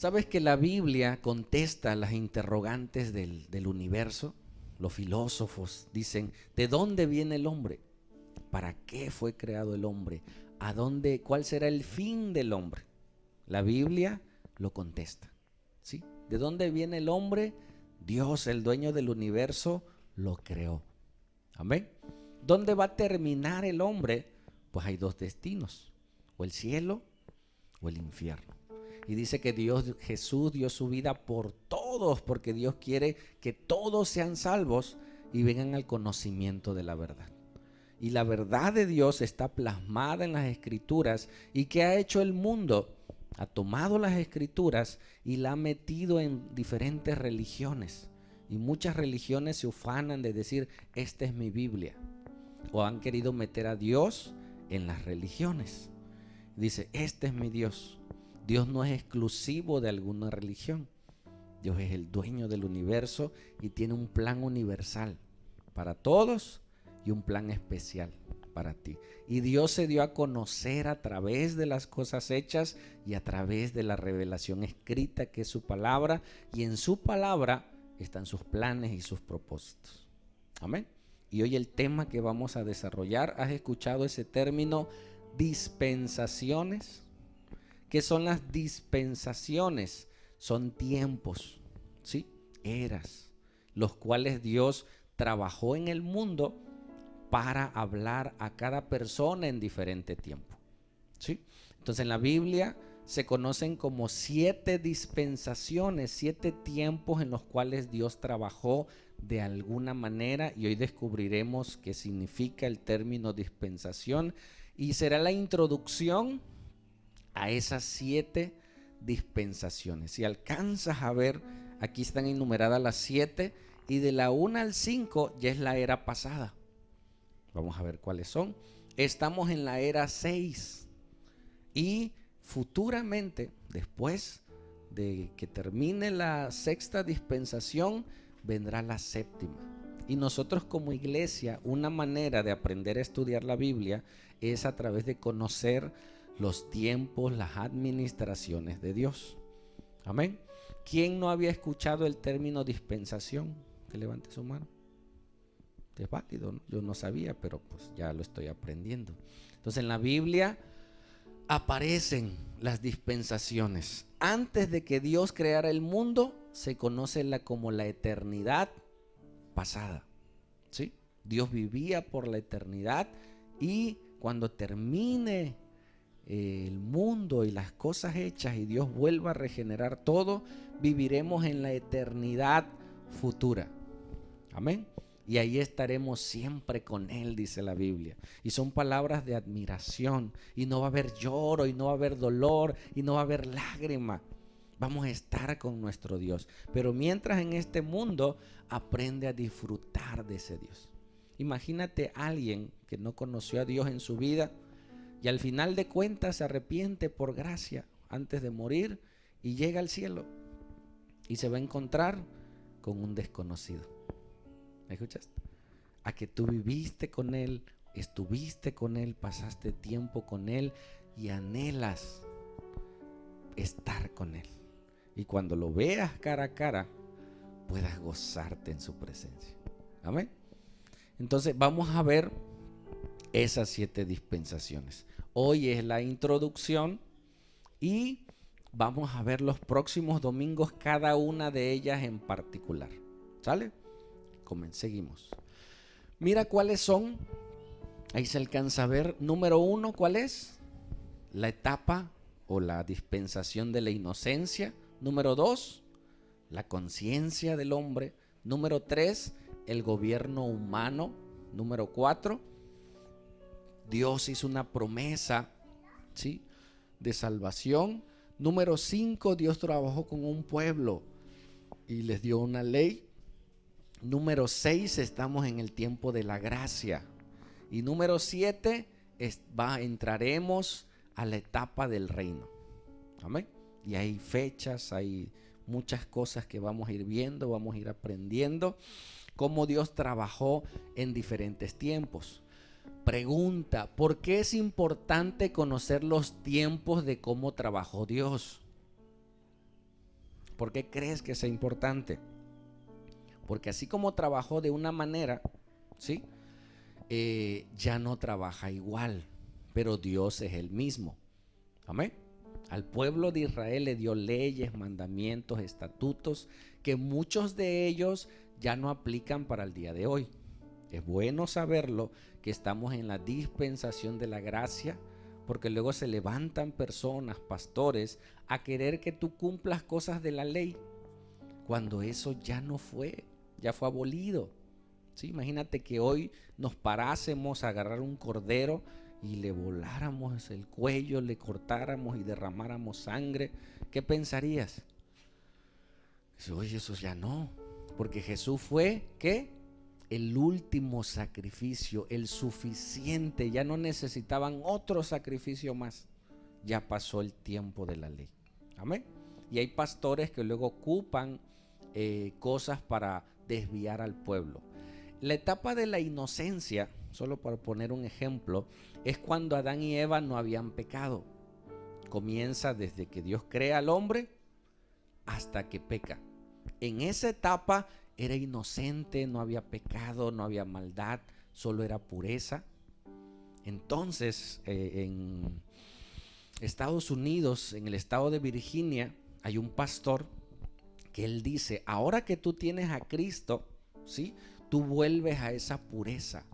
¿Sabes que la Biblia contesta las interrogantes del universo? Los filósofos dicen, ¿de dónde viene el hombre? ¿Para qué fue creado el hombre? ¿A dónde, cuál será el fin del hombre? La Biblia lo contesta, ¿sí? ¿De dónde viene el hombre? Dios, el dueño del universo, lo creó. Amén. ¿Dónde va a terminar el hombre? Pues hay dos destinos, o el cielo o el infierno. Y dice que Jesús dio su vida por todos, porque Dios quiere que todos sean salvos y vengan al conocimiento de la verdad. Y la verdad de Dios está plasmada en las Escrituras. ¿Y qué ha hecho el mundo? Ha tomado las Escrituras y la ha metido en diferentes religiones. Y muchas religiones se ufanan de decir, esta es mi Biblia. O han querido meter a Dios en las religiones. Dice, este es mi Dios. Dios no es exclusivo de alguna religión. Dios es el dueño del universo y tiene un plan universal para todos y un plan especial para ti. Y Dios se dio a conocer a través de las cosas hechas y a través de la revelación escrita, que es su palabra, y en su palabra están sus planes y sus propósitos. Amén. Y hoy el tema que vamos a desarrollar, ¿has escuchado ese término dispensaciones? ¿Qué son las dispensaciones? Son tiempos, ¿sí? Eras, los cuales Dios trabajó en el mundo para hablar a cada persona en diferente tiempo, ¿sí? Entonces en la Biblia se conocen como 7 dispensaciones, 7 tiempos en los cuales Dios trabajó de alguna manera, y hoy descubriremos qué significa el término dispensación, y será la introducción a esas 7 dispensaciones. Si alcanzas a ver, aquí están enumeradas las 7, y de la 1 al 5 ya es la era pasada. Vamos a ver cuáles son. Estamos en la era 6 y futuramente, después de que termine la sexta dispensación, vendrá la séptima. Y nosotros como iglesia, una manera de aprender a estudiar la Biblia es a través de conocer los tiempos, las administraciones de Dios. Amén. ¿Quién no había escuchado el término dispensación? Que levante su mano. Es válido, ¿no? Yo no sabía, pero pues ya lo estoy aprendiendo. Entonces en la Biblia aparecen las dispensaciones. Antes de que Dios creara el mundo, se conoce como la eternidad pasada, ¿sí? Dios vivía por la eternidad, y cuando termine el mundo y las cosas hechas y Dios vuelva a regenerar todo, viviremos en la eternidad futura. Amén. Y ahí estaremos siempre con Él, dice la Biblia. Y son palabras de admiración. Y no va a haber lloro, y no va a haber dolor, y no va a haber lágrima. Vamos a estar con nuestro Dios. Pero mientras en este mundo, aprende a disfrutar de ese Dios. Imagínate a alguien que no conoció a Dios en su vida y al final de cuentas se arrepiente por gracia antes de morir y llega al cielo y se va a encontrar con un desconocido. ¿Me escuchas? A que tú viviste con Él, estuviste con Él, pasaste tiempo con Él y anhelas estar con Él. Y cuando lo veas cara a cara, puedas gozarte en su presencia. Amén. Entonces vamos a ver esas 7 dispensaciones. Hoy es la introducción y vamos a ver los próximos domingos cada una de ellas en particular. ¿Sale? Seguimos. Mira cuáles son. Ahí se alcanza a ver. Número 1, ¿cuál es? La etapa o la dispensación de la inocencia. Número 2, la conciencia del hombre. Número 3, el gobierno humano. Número 4, Dios hizo una promesa, ¿sí?, de salvación. Número 5, Dios trabajó con un pueblo y les dio una ley. Número 6, estamos en el tiempo de la gracia. Y número 7, entraremos a la etapa del reino. Amén. Y hay fechas, hay muchas cosas que vamos a ir viendo, vamos a ir aprendiendo cómo Dios trabajó en diferentes tiempos. Pregunta: ¿por qué es importante conocer los tiempos de cómo trabajó Dios? ¿Por qué crees que es importante? Porque así como trabajó de una manera, ¿sí? Ya no trabaja igual, pero Dios es el mismo. Amén. Al pueblo de Israel le dio leyes, mandamientos, estatutos, que muchos de ellos ya no aplican para el día de hoy. Es bueno saberlo, que estamos en la dispensación de la gracia, porque luego se levantan personas, pastores, a querer que tú cumplas cosas de la ley, cuando eso ya no fue, ya fue abolido. ¿Sí? Imagínate que hoy nos parásemos a agarrar un cordero y le voláramos el cuello, le cortáramos y derramáramos sangre. ¿Qué pensarías? Oye, eso ya no, porque Jesús fue, ¿qué? El último sacrificio, el suficiente. Ya no necesitaban otro sacrificio más. Ya pasó el tiempo de la ley. Amén. Y hay pastores que luego ocupan cosas para desviar al pueblo. La etapa de la inocencia, solo para poner un ejemplo, es cuando Adán y Eva no habían pecado. Comienza desde que Dios crea al hombre hasta que peca. En esa etapa era inocente, no había pecado, no había maldad, solo era pureza. Entonces, en Estados Unidos, en el estado de Virginia, hay un pastor que él dice: ahora que tú tienes a Cristo, ¿sí?, tú vuelves a esa pureza,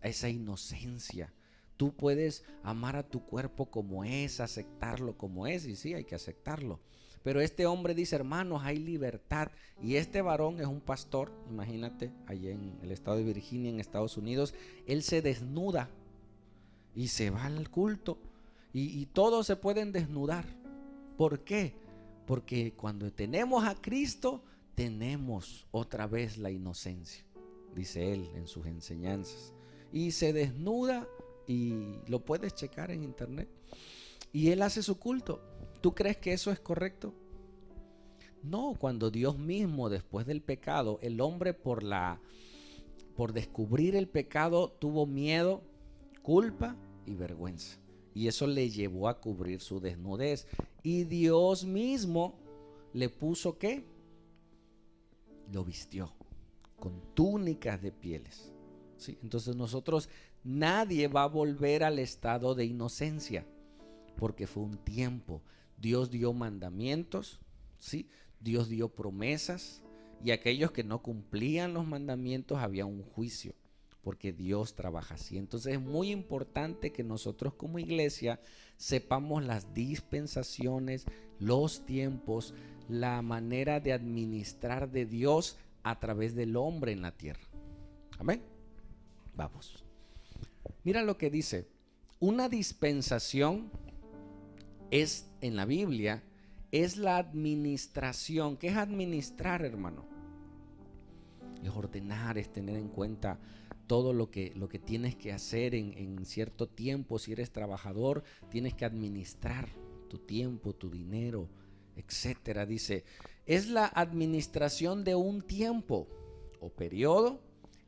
a esa inocencia. Tú puedes amar a tu cuerpo como es, aceptarlo como es, y sí, hay que aceptarlo. Pero este hombre dice: hermanos, hay libertad. Y este varón es un pastor, imagínate, allá en el estado de Virginia, en Estados Unidos. Él se desnuda y se va al culto, y todos se pueden desnudar. ¿Por qué? Porque cuando tenemos a Cristo, tenemos otra vez la inocencia, dice él en sus enseñanzas. Y se desnuda, y lo puedes checar en internet, y él hace su culto. ¿Tú crees que eso es correcto? No, cuando Dios mismo, después del pecado, el hombre por descubrir el pecado tuvo miedo, culpa y vergüenza. Y eso le llevó a cubrir su desnudez. Y Dios mismo le puso, ¿qué? Lo vistió con túnicas de pieles. ¿Sí? Entonces nadie va a volver al estado de inocencia, porque fue un tiempo. Dios dio mandamientos, ¿sí? Dios dio promesas, y aquellos que no cumplían los mandamientos había un juicio, porque Dios trabaja así. Entonces es muy importante que nosotros como iglesia sepamos las dispensaciones, los tiempos, la manera de administrar de Dios a través del hombre en la tierra. Amén. Vamos. Mira lo que dice. Una dispensación es, en la Biblia, es la administración. ¿Qué es administrar, hermano? Es ordenar, es tener en cuenta todo lo que tienes que hacer en cierto tiempo. Si eres trabajador, tienes que administrar tu tiempo, tu dinero, etcétera. Dice, es la administración de un tiempo o periodo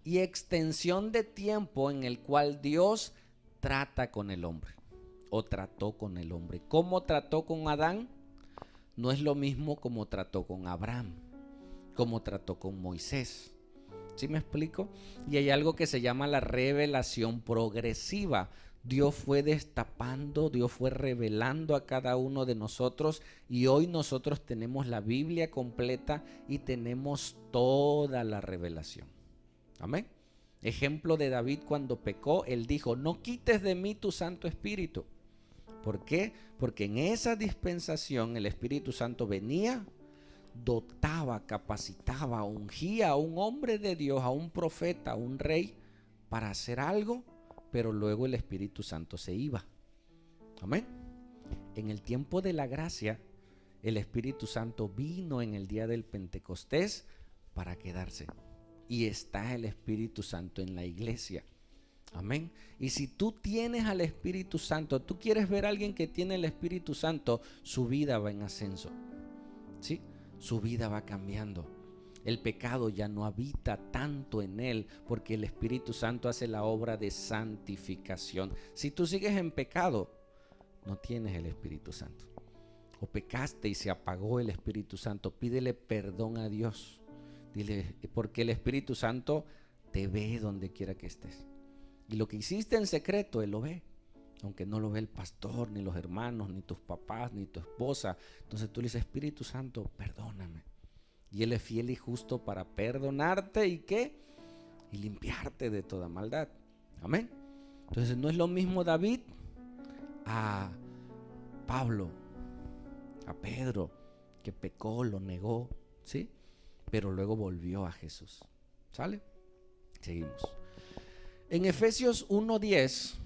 y extensión de tiempo en el cual Dios trata con el hombre, o trató con el hombre. ¿Cómo trató con Adán? No es lo mismo como trató con Abraham, como trató con Moisés. ¿Sí me explico? Y hay algo que se llama la revelación progresiva. Dios fue destapando, Dios fue revelando a cada uno de nosotros, y hoy nosotros tenemos la Biblia completa y tenemos toda la revelación. Amén. Ejemplo de David cuando pecó, él dijo: no quites de mí tu Santo Espíritu. ¿Por qué? Porque en esa dispensación el Espíritu Santo venía, dotaba, capacitaba, ungía a un hombre de Dios, a un profeta, a un rey, para hacer algo, pero luego el Espíritu Santo se iba. Amén. En el tiempo de la gracia, el Espíritu Santo vino en el día del Pentecostés para quedarse. Y está el Espíritu Santo en la iglesia. Amén. Y si tú tienes al Espíritu Santo, tú quieres ver a alguien que tiene el Espíritu Santo, su vida va en ascenso. ¿Sí? Su vida va cambiando. El pecado ya no habita tanto en él, porque el Espíritu Santo hace la obra de santificación. Si tú sigues en pecado, no tienes el Espíritu Santo. o pecaste y se apagó el Espíritu Santo, pídele perdón a Dios. Dile, porque el Espíritu Santo te ve donde quiera que estés. Y lo que hiciste en secreto, Él lo ve. Aunque no lo ve el pastor, ni los hermanos, ni tus papás, ni tu esposa. Entonces tú le dices, Espíritu Santo, perdóname. Y Él es fiel y justo para perdonarte y ¿qué? Y limpiarte de toda maldad. Amén. Entonces no es lo mismo David a Pablo, a Pedro, que pecó, lo negó, ¿sí? Pero luego volvió a Jesús. ¿Sale? Seguimos. En Efesios 1:10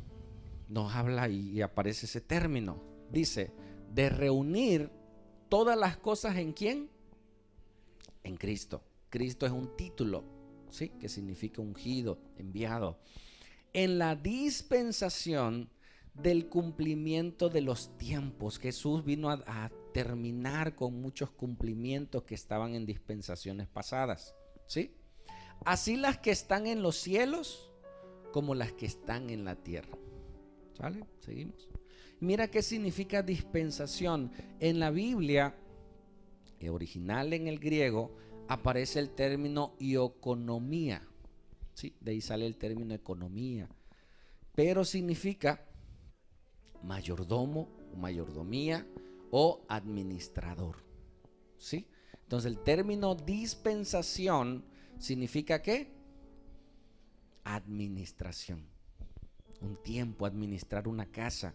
nos habla y aparece ese término. Dice, de reunir todas las cosas ¿en quién? En Cristo. Cristo es un título, ¿sí? Que significa ungido, enviado. En la dispensación del cumplimiento de los tiempos. Jesús vino a terminar con muchos cumplimientos que estaban en dispensaciones pasadas, ¿sí? Así las que están en los cielos como las que están en la tierra. ¿Sale? Seguimos. Mira qué significa dispensación. En la Biblia original, en el griego, aparece el término ioconomía. ¿Sí? De ahí sale el término economía. Pero significa mayordomo o mayordomía o administrador. ¿Sí? Entonces el término dispensación significa ¿qué? Administración. Un tiempo, administrar una casa,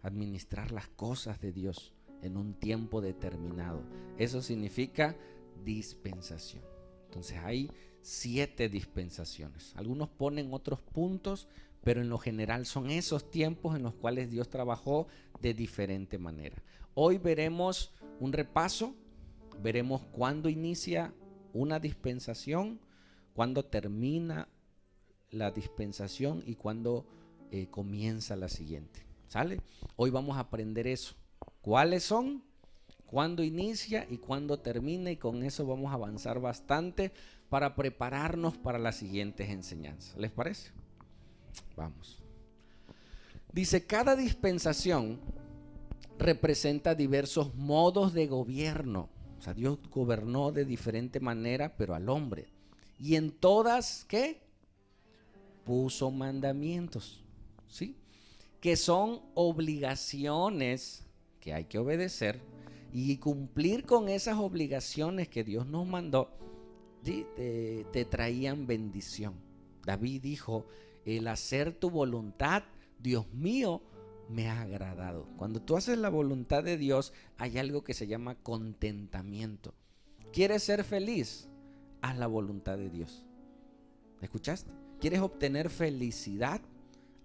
administrar las cosas de Dios en un tiempo determinado. Eso significa dispensación. Entonces hay 7 dispensaciones. Algunos ponen otros puntos, pero en lo general son esos tiempos en los cuales Dios trabajó de diferente manera. Hoy veremos un repaso, veremos cuándo inicia una dispensación, cuándo termina la dispensación y cuándo comienza la siguiente. ¿Sale? Hoy vamos a aprender eso. ¿Cuáles son? ¿Cuándo inicia y cuándo termina? Y con eso vamos a avanzar bastante para prepararnos para las siguientes enseñanzas. ¿Les parece? Vamos. Dice, cada dispensación representa diversos modos de gobierno. O sea, Dios gobernó de diferente manera, pero al hombre. Y en todas, ¿qué? Puso mandamientos, ¿sí? Que son obligaciones que hay que obedecer y cumplir con esas obligaciones que Dios nos mandó, ¿sí? te traían bendición. David dijo, el hacer tu voluntad, Dios mío, me ha agradado. Cuando tú haces la voluntad de Dios, hay algo que se llama contentamiento. ¿Quieres ser feliz? Haz la voluntad de Dios. ¿Escuchaste? ¿Quieres obtener felicidad?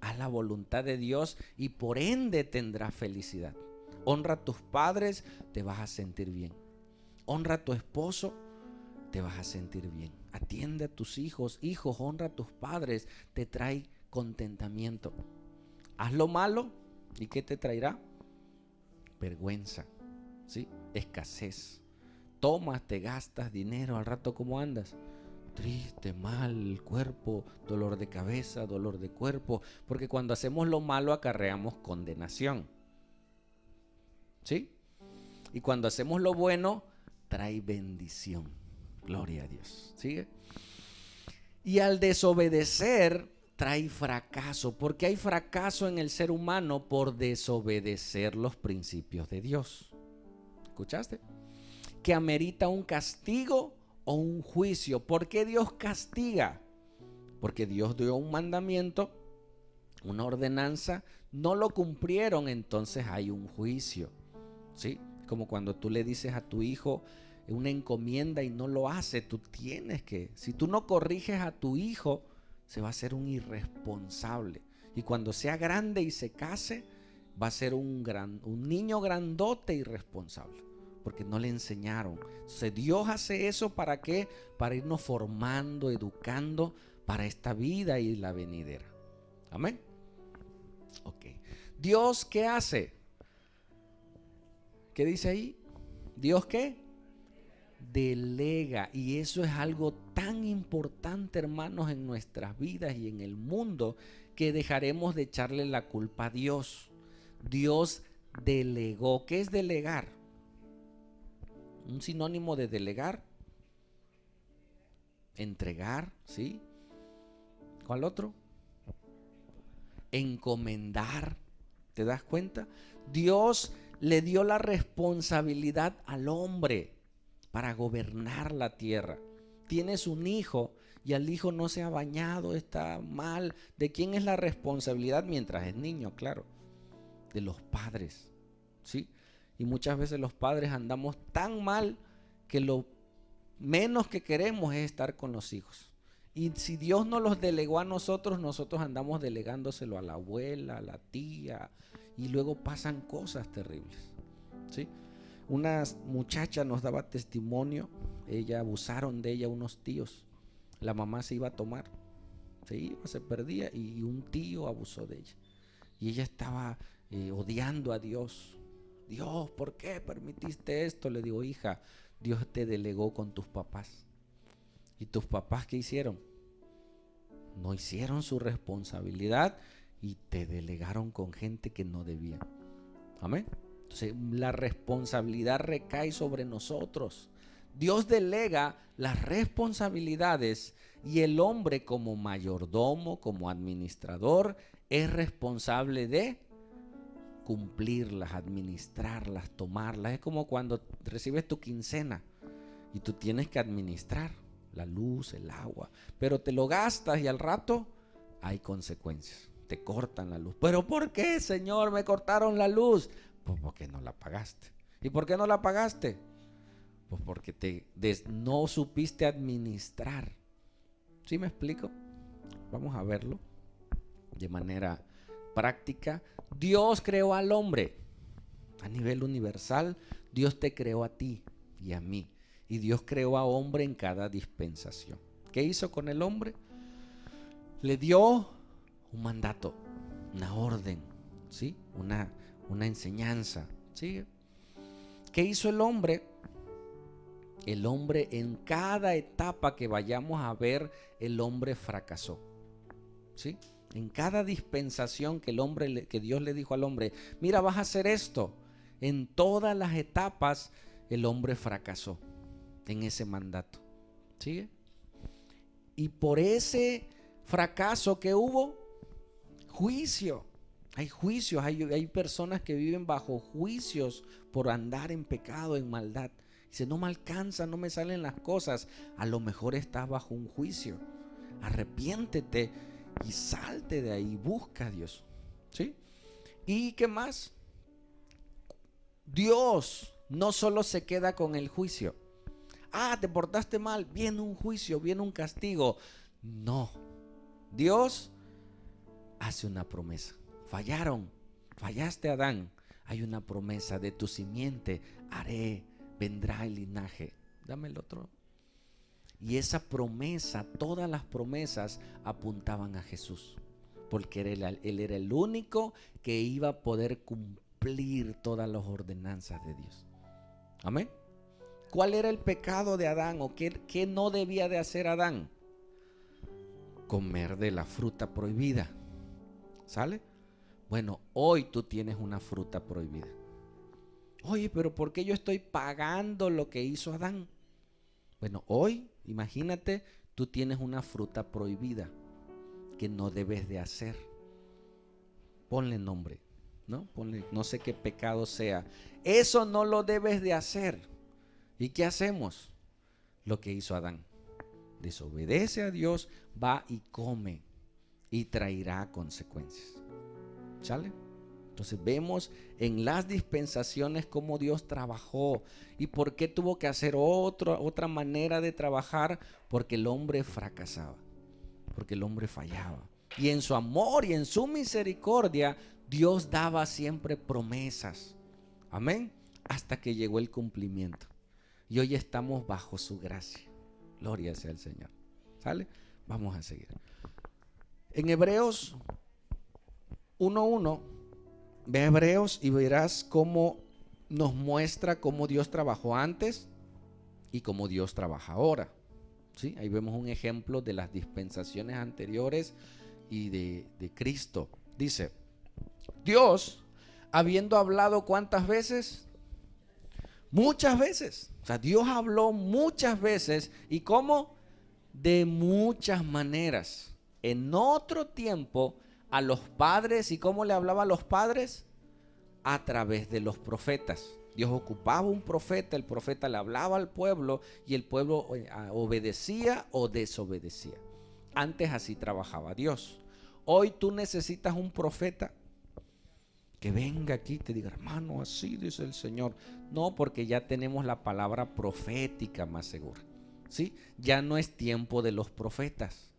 Haz la voluntad de Dios y por ende tendrás felicidad. Honra a tus padres, te vas a sentir bien. Honra a tu esposo, te vas a sentir bien. Atiende a tus hijos, honra a tus padres, te trae contentamiento. Haz lo malo, ¿y qué te traerá? Vergüenza, ¿sí? Escasez. Tomas, te gastas dinero, al rato ¿cómo andas? Triste, mal, el cuerpo, dolor de cabeza, dolor de cuerpo, porque cuando hacemos lo malo acarreamos condenación, ¿sí? Y cuando hacemos lo bueno trae bendición. Gloria a Dios. ¿Sigue? Y al desobedecer trae fracaso, porque hay fracaso en el ser humano por desobedecer los principios de Dios. ¿Escuchaste? Que amerita un castigo o un juicio. ¿Por qué Dios castiga? Porque Dios dio un mandamiento, una ordenanza, no lo cumplieron, entonces hay un juicio, ¿sí? Como cuando tú le dices a tu hijo una encomienda y no lo hace, tú tienes que, si tú no corriges a tu hijo, se va a ser un irresponsable. Y cuando sea grande y se case, va a ser un niño grandote irresponsable, porque no le enseñaron. Entonces Dios hace eso ¿para qué? Para irnos formando, educando para esta vida y la venidera. Amén. Ok. Dios, ¿qué hace? ¿Qué dice ahí? ¿Dios qué? Delega. Y eso es algo tan importante, hermanos, en nuestras vidas y en el mundo, que dejaremos de echarle la culpa a Dios. Dios delegó. ¿Qué es delegar? un sinónimo de delegar, entregar, ¿sí? ¿Cuál otro? Encomendar. ¿Te das cuenta? Dios le dio la responsabilidad al hombre para gobernar la tierra. Tienes un hijo y al hijo no se ha bañado, está mal. ¿De quién es la responsabilidad mientras es niño? Claro, de los padres, ¿sí? Y muchas veces los padres andamos tan mal que lo menos que queremos es estar con los hijos. Y si Dios nos los delegó a nosotros, nosotros andamos delegándoselo a la abuela, a la tía, y luego pasan cosas terribles, ¿sí? Una muchacha nos daba testimonio, abusaron de ella unos tíos. La mamá se iba a tomar, se perdía y un tío abusó de ella. Y ella estaba odiando a Dios. Dios, ¿por qué permitiste esto? Le digo, hija, Dios te delegó con tus papás. ¿Y tus papás qué hicieron? No hicieron su responsabilidad y te delegaron con gente que no debía. Amén. Entonces, la responsabilidad recae sobre nosotros. Dios delega las responsabilidades y el hombre como mayordomo, como administrador, es responsable de cumplirlas, administrarlas, tomarlas. Es como cuando recibes tu quincena y tú tienes que administrar la luz, el agua, pero te lo gastas y al rato hay consecuencias. Te cortan la luz. ¿Pero por qué, Señor, me cortaron la luz? Pues porque no la pagaste. ¿Y por qué no la pagaste? Pues porque no supiste administrar. ¿Sí me explico? Vamos a verlo de manera práctica. Dios creó al hombre a nivel universal. Dios te creó a ti y a mí. Y Dios creó a hombre en cada dispensación. ¿Qué hizo con el hombre? Le dio un mandato, una orden, ¿sí? Una enseñanza, ¿sí? ¿Qué hizo el hombre? El hombre, en cada etapa que vayamos a ver, el hombre fracasó, ¿sí? En cada dispensación que Dios le dijo al hombre, mira, vas a hacer esto. En todas las etapas el hombre fracasó en ese mandato, ¿sigue? Y por ese fracaso que hubo, juicio. Hay juicios, hay personas que viven bajo juicios por andar en pecado, en maldad. Dice, no me alcanza, no me salen las cosas. A lo mejor estás bajo un juicio. Arrepiéntete y salte de ahí, busca a Dios, ¿sí? ¿Y qué más? Dios no solo se queda con el juicio. Te portaste mal, viene un juicio, viene un castigo. No, Dios hace una promesa. Fallaste, Adán. Hay una promesa: de tu simiente vendrá el linaje. Dame el otro. Y esa promesa, todas las promesas apuntaban a Jesús, porque él era el único que iba a poder cumplir todas las ordenanzas de Dios. Amén. ¿Cuál era el pecado de Adán o qué no debía de hacer Adán? Comer de la fruta prohibida. ¿Sale? Bueno, hoy tú tienes una fruta prohibida. Oye, pero ¿por qué yo estoy pagando lo que hizo Adán? Bueno, hoy, imagínate, tú tienes una fruta prohibida que no debes de hacer. Ponle nombre, ¿no? Ponle, no sé qué pecado sea. Eso no lo debes de hacer. ¿Y qué hacemos? Lo que hizo Adán. Desobedece a Dios, va y come y traerá consecuencias. ¿Sale? Entonces vemos en las dispensaciones cómo Dios trabajó y por qué tuvo que hacer otra manera de trabajar, porque el hombre fracasaba, porque el hombre fallaba. Y en su amor y en su misericordia, Dios daba siempre promesas. Amén. Hasta que llegó el cumplimiento. Y hoy estamos bajo su gracia. Gloria sea al Señor. ¿Sale? Vamos a seguir. En Hebreos 1:1, ve Hebreos y verás cómo nos muestra cómo Dios trabajó antes y cómo Dios trabaja ahora. ¿Sí? Ahí vemos un ejemplo de las dispensaciones anteriores y de Cristo. Dice, Dios, habiendo hablado ¿cuántas veces? Muchas veces. O sea, Dios habló muchas veces. ¿Y cómo? De muchas maneras. En otro tiempo, a los padres. ¿Y cómo le hablaba a los padres? A través de los profetas. Dios ocupaba un profeta, el profeta le hablaba al pueblo y el pueblo obedecía o desobedecía. Antes así trabajaba Dios. Hoy tú necesitas un profeta que venga aquí y te diga, hermano, así dice el Señor. No, porque ya tenemos la palabra profética más segura. ¿Sí? Ya no es tiempo de los profetas.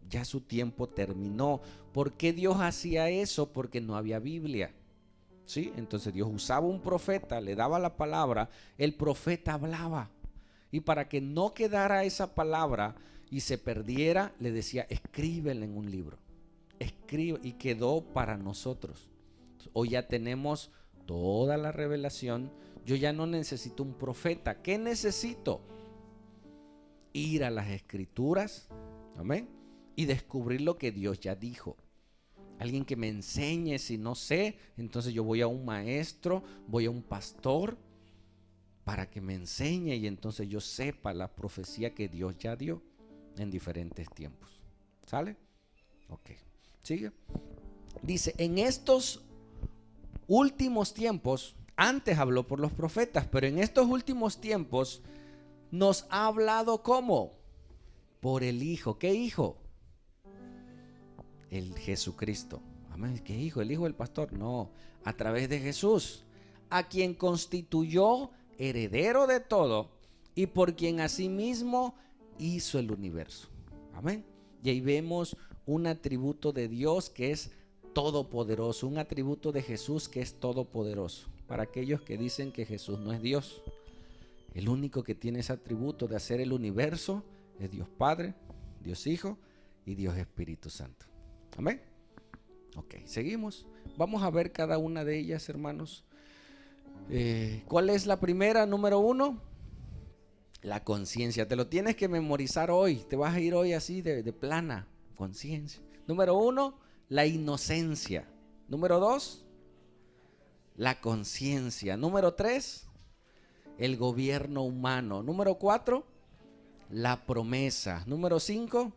Ya su tiempo terminó. ¿Por qué Dios hacía eso? Porque no había Biblia. ¿Sí? Entonces Dios usaba un profeta, le daba la palabra, el profeta hablaba. Y para que no quedara esa palabra y se perdiera, le decía, escríbela en un libro. Escribe, y quedó para nosotros. Hoy ya tenemos toda la revelación. Yo ya no necesito un profeta. ¿Qué necesito? Ir a las escrituras, amén, y descubrir lo que Dios ya dijo. Alguien que me enseñe. Si no sé, entonces yo voy a un maestro, voy a un pastor para que me enseñe y entonces yo sepa la profecía que Dios ya dio en diferentes tiempos. ¿Sale? Ok, sigue. Dice, en estos últimos tiempos, antes habló por los profetas, pero en estos últimos tiempos nos ha hablado ¿cómo? Por el Hijo. ¿Qué Hijo? El Jesucristo. Amén. ¿Qué hijo? ¿El hijo del pastor? No, a través de Jesús, a quien constituyó heredero de todo y por quien asimismo hizo el universo. Amén. Y ahí vemos un atributo de Dios que es todopoderoso, un atributo de Jesús que es todopoderoso. Para aquellos que dicen que Jesús no es Dios, el único que tiene ese atributo de hacer el universo es Dios Padre, Dios Hijo y Dios Espíritu Santo. Amén. Ok, seguimos. Vamos a ver cada una de ellas, hermanos. ¿Cuál es la primera? Número 1, la conciencia. Te lo tienes que memorizar hoy. Te vas a ir hoy así de plana. Conciencia. Número 1, la inocencia. Número 2, la conciencia. Número 3, el gobierno humano. Número 4, la promesa. Número 5,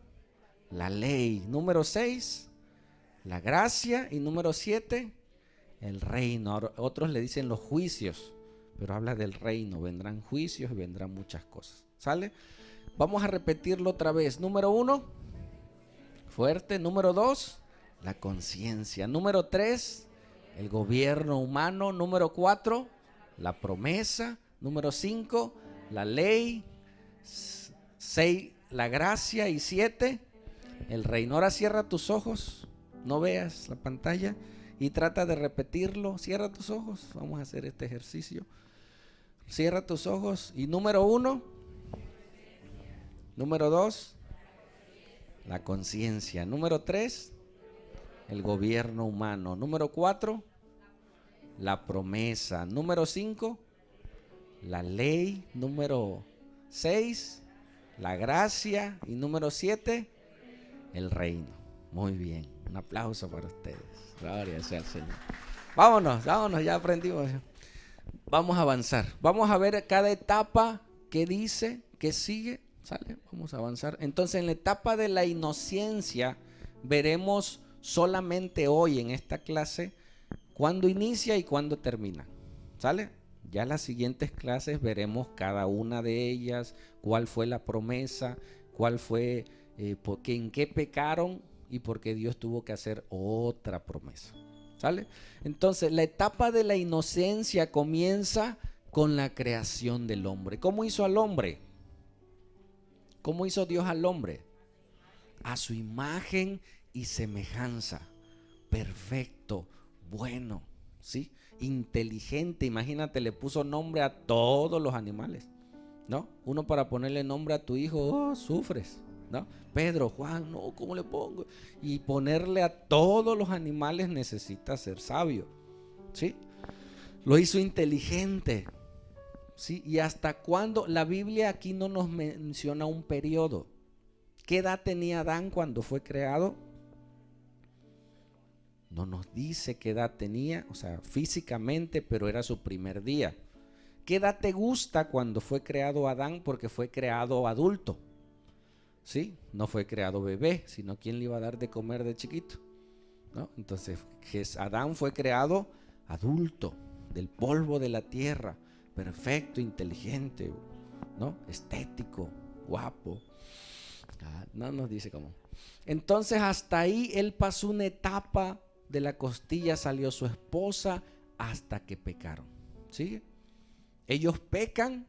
la ley. Número 6, la gracia. Y número 7, el reino. Otros le dicen los juicios, pero habla del reino. Vendrán juicios y vendrán muchas cosas. ¿Sale? Vamos a repetirlo otra vez. Número 1, fuerte. Número 2, la conciencia. Número 3, el gobierno humano. Número 4, la promesa. Número 5, la ley. 6, la gracia. Y 7, el reino. Ahora cierra tus ojos. No veas la pantalla y trata de repetirlo. Cierra tus ojos. Vamos a hacer este ejercicio. Cierra tus ojos. Y número 1. Número 2, la conciencia. Número 3, el gobierno humano. Número 4, la promesa. Número 5, la ley. Número 6, la gracia. Y número 7, el reino. Muy bien. Un aplauso para ustedes. Gloria sea al Señor. Vámonos, ya aprendimos. Vamos a avanzar. Vamos a ver cada etapa que dice, que sigue. ¿Sale? Vamos a avanzar. Entonces, en la etapa de la inocencia, veremos solamente hoy en esta clase cuándo inicia y cuándo termina. ¿Sale? Ya en las siguientes clases veremos cada una de ellas, cuál fue la promesa, cuál fue, en qué pecaron y por qué Dios tuvo que hacer otra promesa. ¿Sale? Entonces, la etapa de la inocencia comienza con la creación del hombre. ¿Cómo hizo al hombre? ¿Cómo hizo Dios al hombre? A su imagen y semejanza. Perfecto, bueno, ¿sí? Inteligente. Imagínate, le puso nombre a todos los animales, ¿no? Uno para ponerle nombre a tu hijo, oh, sufres, ¿no? Pedro, Juan, no, ¿cómo le pongo? Y ponerle a todos los animales necesita ser sabio, ¿sí? Lo hizo inteligente, ¿sí? Y hasta cuándo, la Biblia aquí no nos menciona un periodo. ¿Qué edad tenía Adán cuando fue creado? No nos dice qué edad tenía, o sea, físicamente, pero era su primer día. ¿Qué edad te gusta cuando fue creado Adán? Porque fue creado adulto. ¿Sí? No fue creado bebé, sino ¿quién le iba a dar de comer de chiquito? ¿No? Entonces, Adán fue creado adulto, del polvo de la tierra, perfecto, inteligente, ¿no? Estético, guapo. No nos dice cómo. Entonces, hasta ahí él pasó una etapa, de la costilla salió su esposa, hasta que pecaron. ¿Sigue? Ellos pecan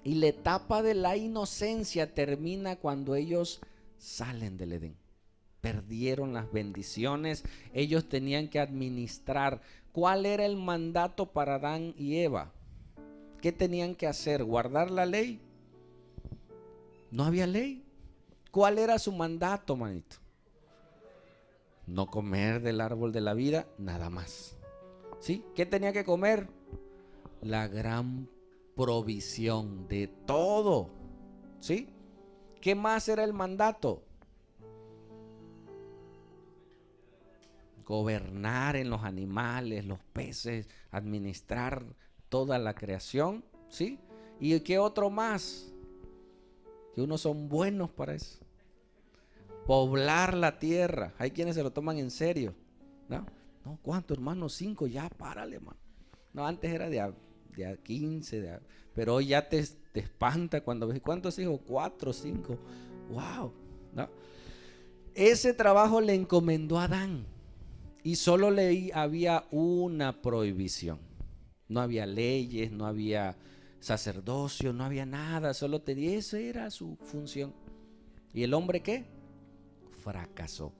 y la etapa de la inocencia termina cuando ellos salen del Edén. Perdieron las bendiciones, ellos tenían que administrar. ¿Cuál era el mandato para Adán y Eva? ¿Qué tenían que hacer? ¿Guardar la ley? No había ley. ¿Cuál era su mandato, manito? No comer del árbol de la vida, nada más. ¿Sí? ¿Qué tenía que comer? La gran provisión de todo. ¿Sí? ¿Qué más era el mandato? Gobernar en los animales, los peces, administrar toda la creación, ¿sí? ¿Y qué otro más? Que unos son buenos para eso. Poblar la tierra. Hay quienes se lo toman en serio, ¿no? No, ¿cuánto, hermano? 5, ya, párale, hermano. No, antes era de a 15, pero hoy ya te espanta cuando ves, ¿cuántos hijos? 4, 5. Wow, ¿no? Ese trabajo le encomendó a Adán. Y solo había una prohibición. No había leyes, no había sacerdocio, no había nada. Solo tenía, esa era su función. ¿Y el hombre qué? Fracasó.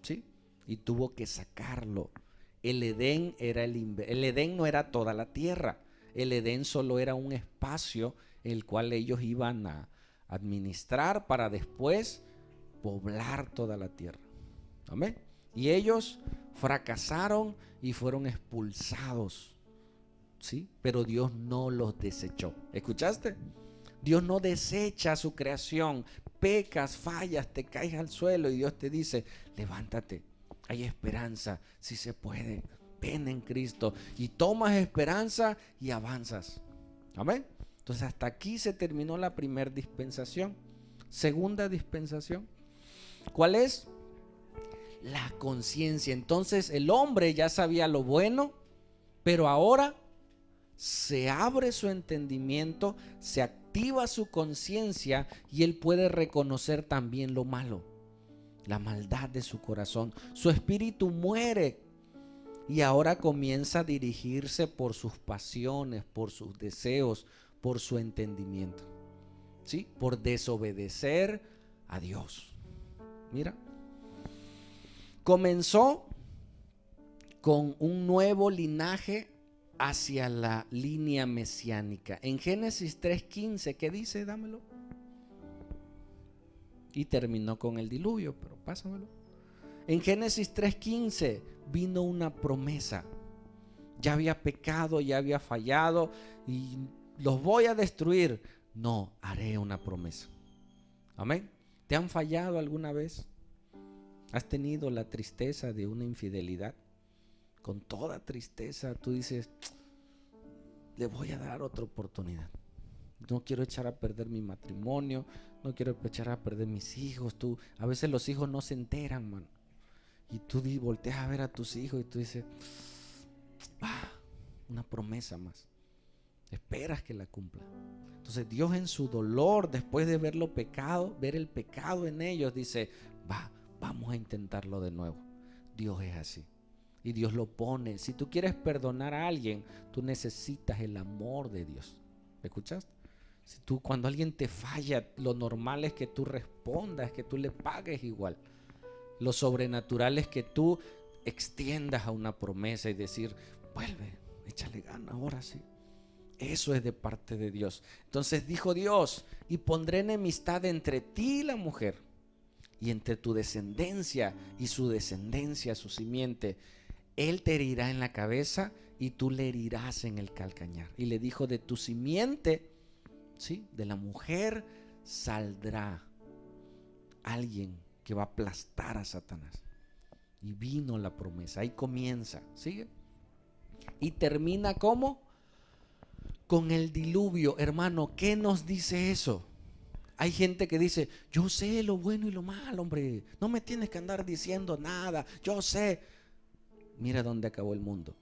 ¿Sí? Y tuvo que sacarlo. El Edén no era toda la tierra. El Edén solo era un espacio el cual ellos iban a administrar para después poblar toda la tierra. Amén. Y ellos fracasaron y fueron expulsados, ¿sí? Pero Dios no los desechó. ¿Escuchaste? Dios no desecha su creación. Pecas, fallas, te caes al suelo y Dios te dice, levántate, hay esperanza, si se puede, ven en Cristo. Y tomas esperanza y avanzas. Amén. Entonces hasta aquí se terminó la primera dispensación. Segunda dispensación, ¿cuál es? La conciencia. Entonces el hombre ya sabía lo bueno, pero ahora se abre su entendimiento, se activa su conciencia y él puede reconocer también lo malo, la maldad de su corazón. Su espíritu muere y ahora comienza a dirigirse por sus pasiones, por sus deseos, por su entendimiento, ¿sí? Por desobedecer a Dios. Mira, comenzó con un nuevo linaje hacia la línea mesiánica. En Génesis 3:15, ¿qué dice? Dámelo. Y terminó con el diluvio, pero pásamelo. En Génesis 3:15 vino una promesa. Ya había pecado, ya había fallado y los voy a destruir. No, haré una promesa. Amén. ¿Te han fallado alguna vez? ¿Has tenido la tristeza de una infidelidad? Con toda tristeza tú dices, le voy a dar otra oportunidad. No quiero echar a perder mi matrimonio, no quiero echar a perder mis hijos. A veces los hijos no se enteran, man. Y tú volteas a ver a tus hijos y tú dices, una promesa más. Esperas que la cumpla. Entonces Dios en su dolor, después de ver el pecado en ellos, dice, vamos a intentarlo de nuevo. Dios es así. Y Dios lo pone. Si tú quieres perdonar a alguien, tú necesitas el amor de Dios. ¿Escuchaste? Cuando alguien te falla, lo normal es que tú respondas, que tú le pagues igual. Lo sobrenatural es que tú extiendas a una promesa y decir, vuelve, échale ganas, ahora sí. Eso es de parte de Dios. Entonces dijo Dios, y pondré enemistad entre ti y la mujer, y entre tu descendencia y su descendencia, su simiente. Él te herirá en la cabeza y tú le herirás en el calcañar. Y le dijo, de tu simiente, ¿sí?, de la mujer saldrá alguien que va a aplastar a Satanás. Y vino la promesa. Ahí comienza, ¿sigue? Y termina ¿cómo? con el diluvio, hermano, ¿qué nos dice eso? Hay gente que dice, yo sé lo bueno y lo malo, hombre. No me tienes que andar diciendo nada. Yo sé. Mira dónde acabó el mundo.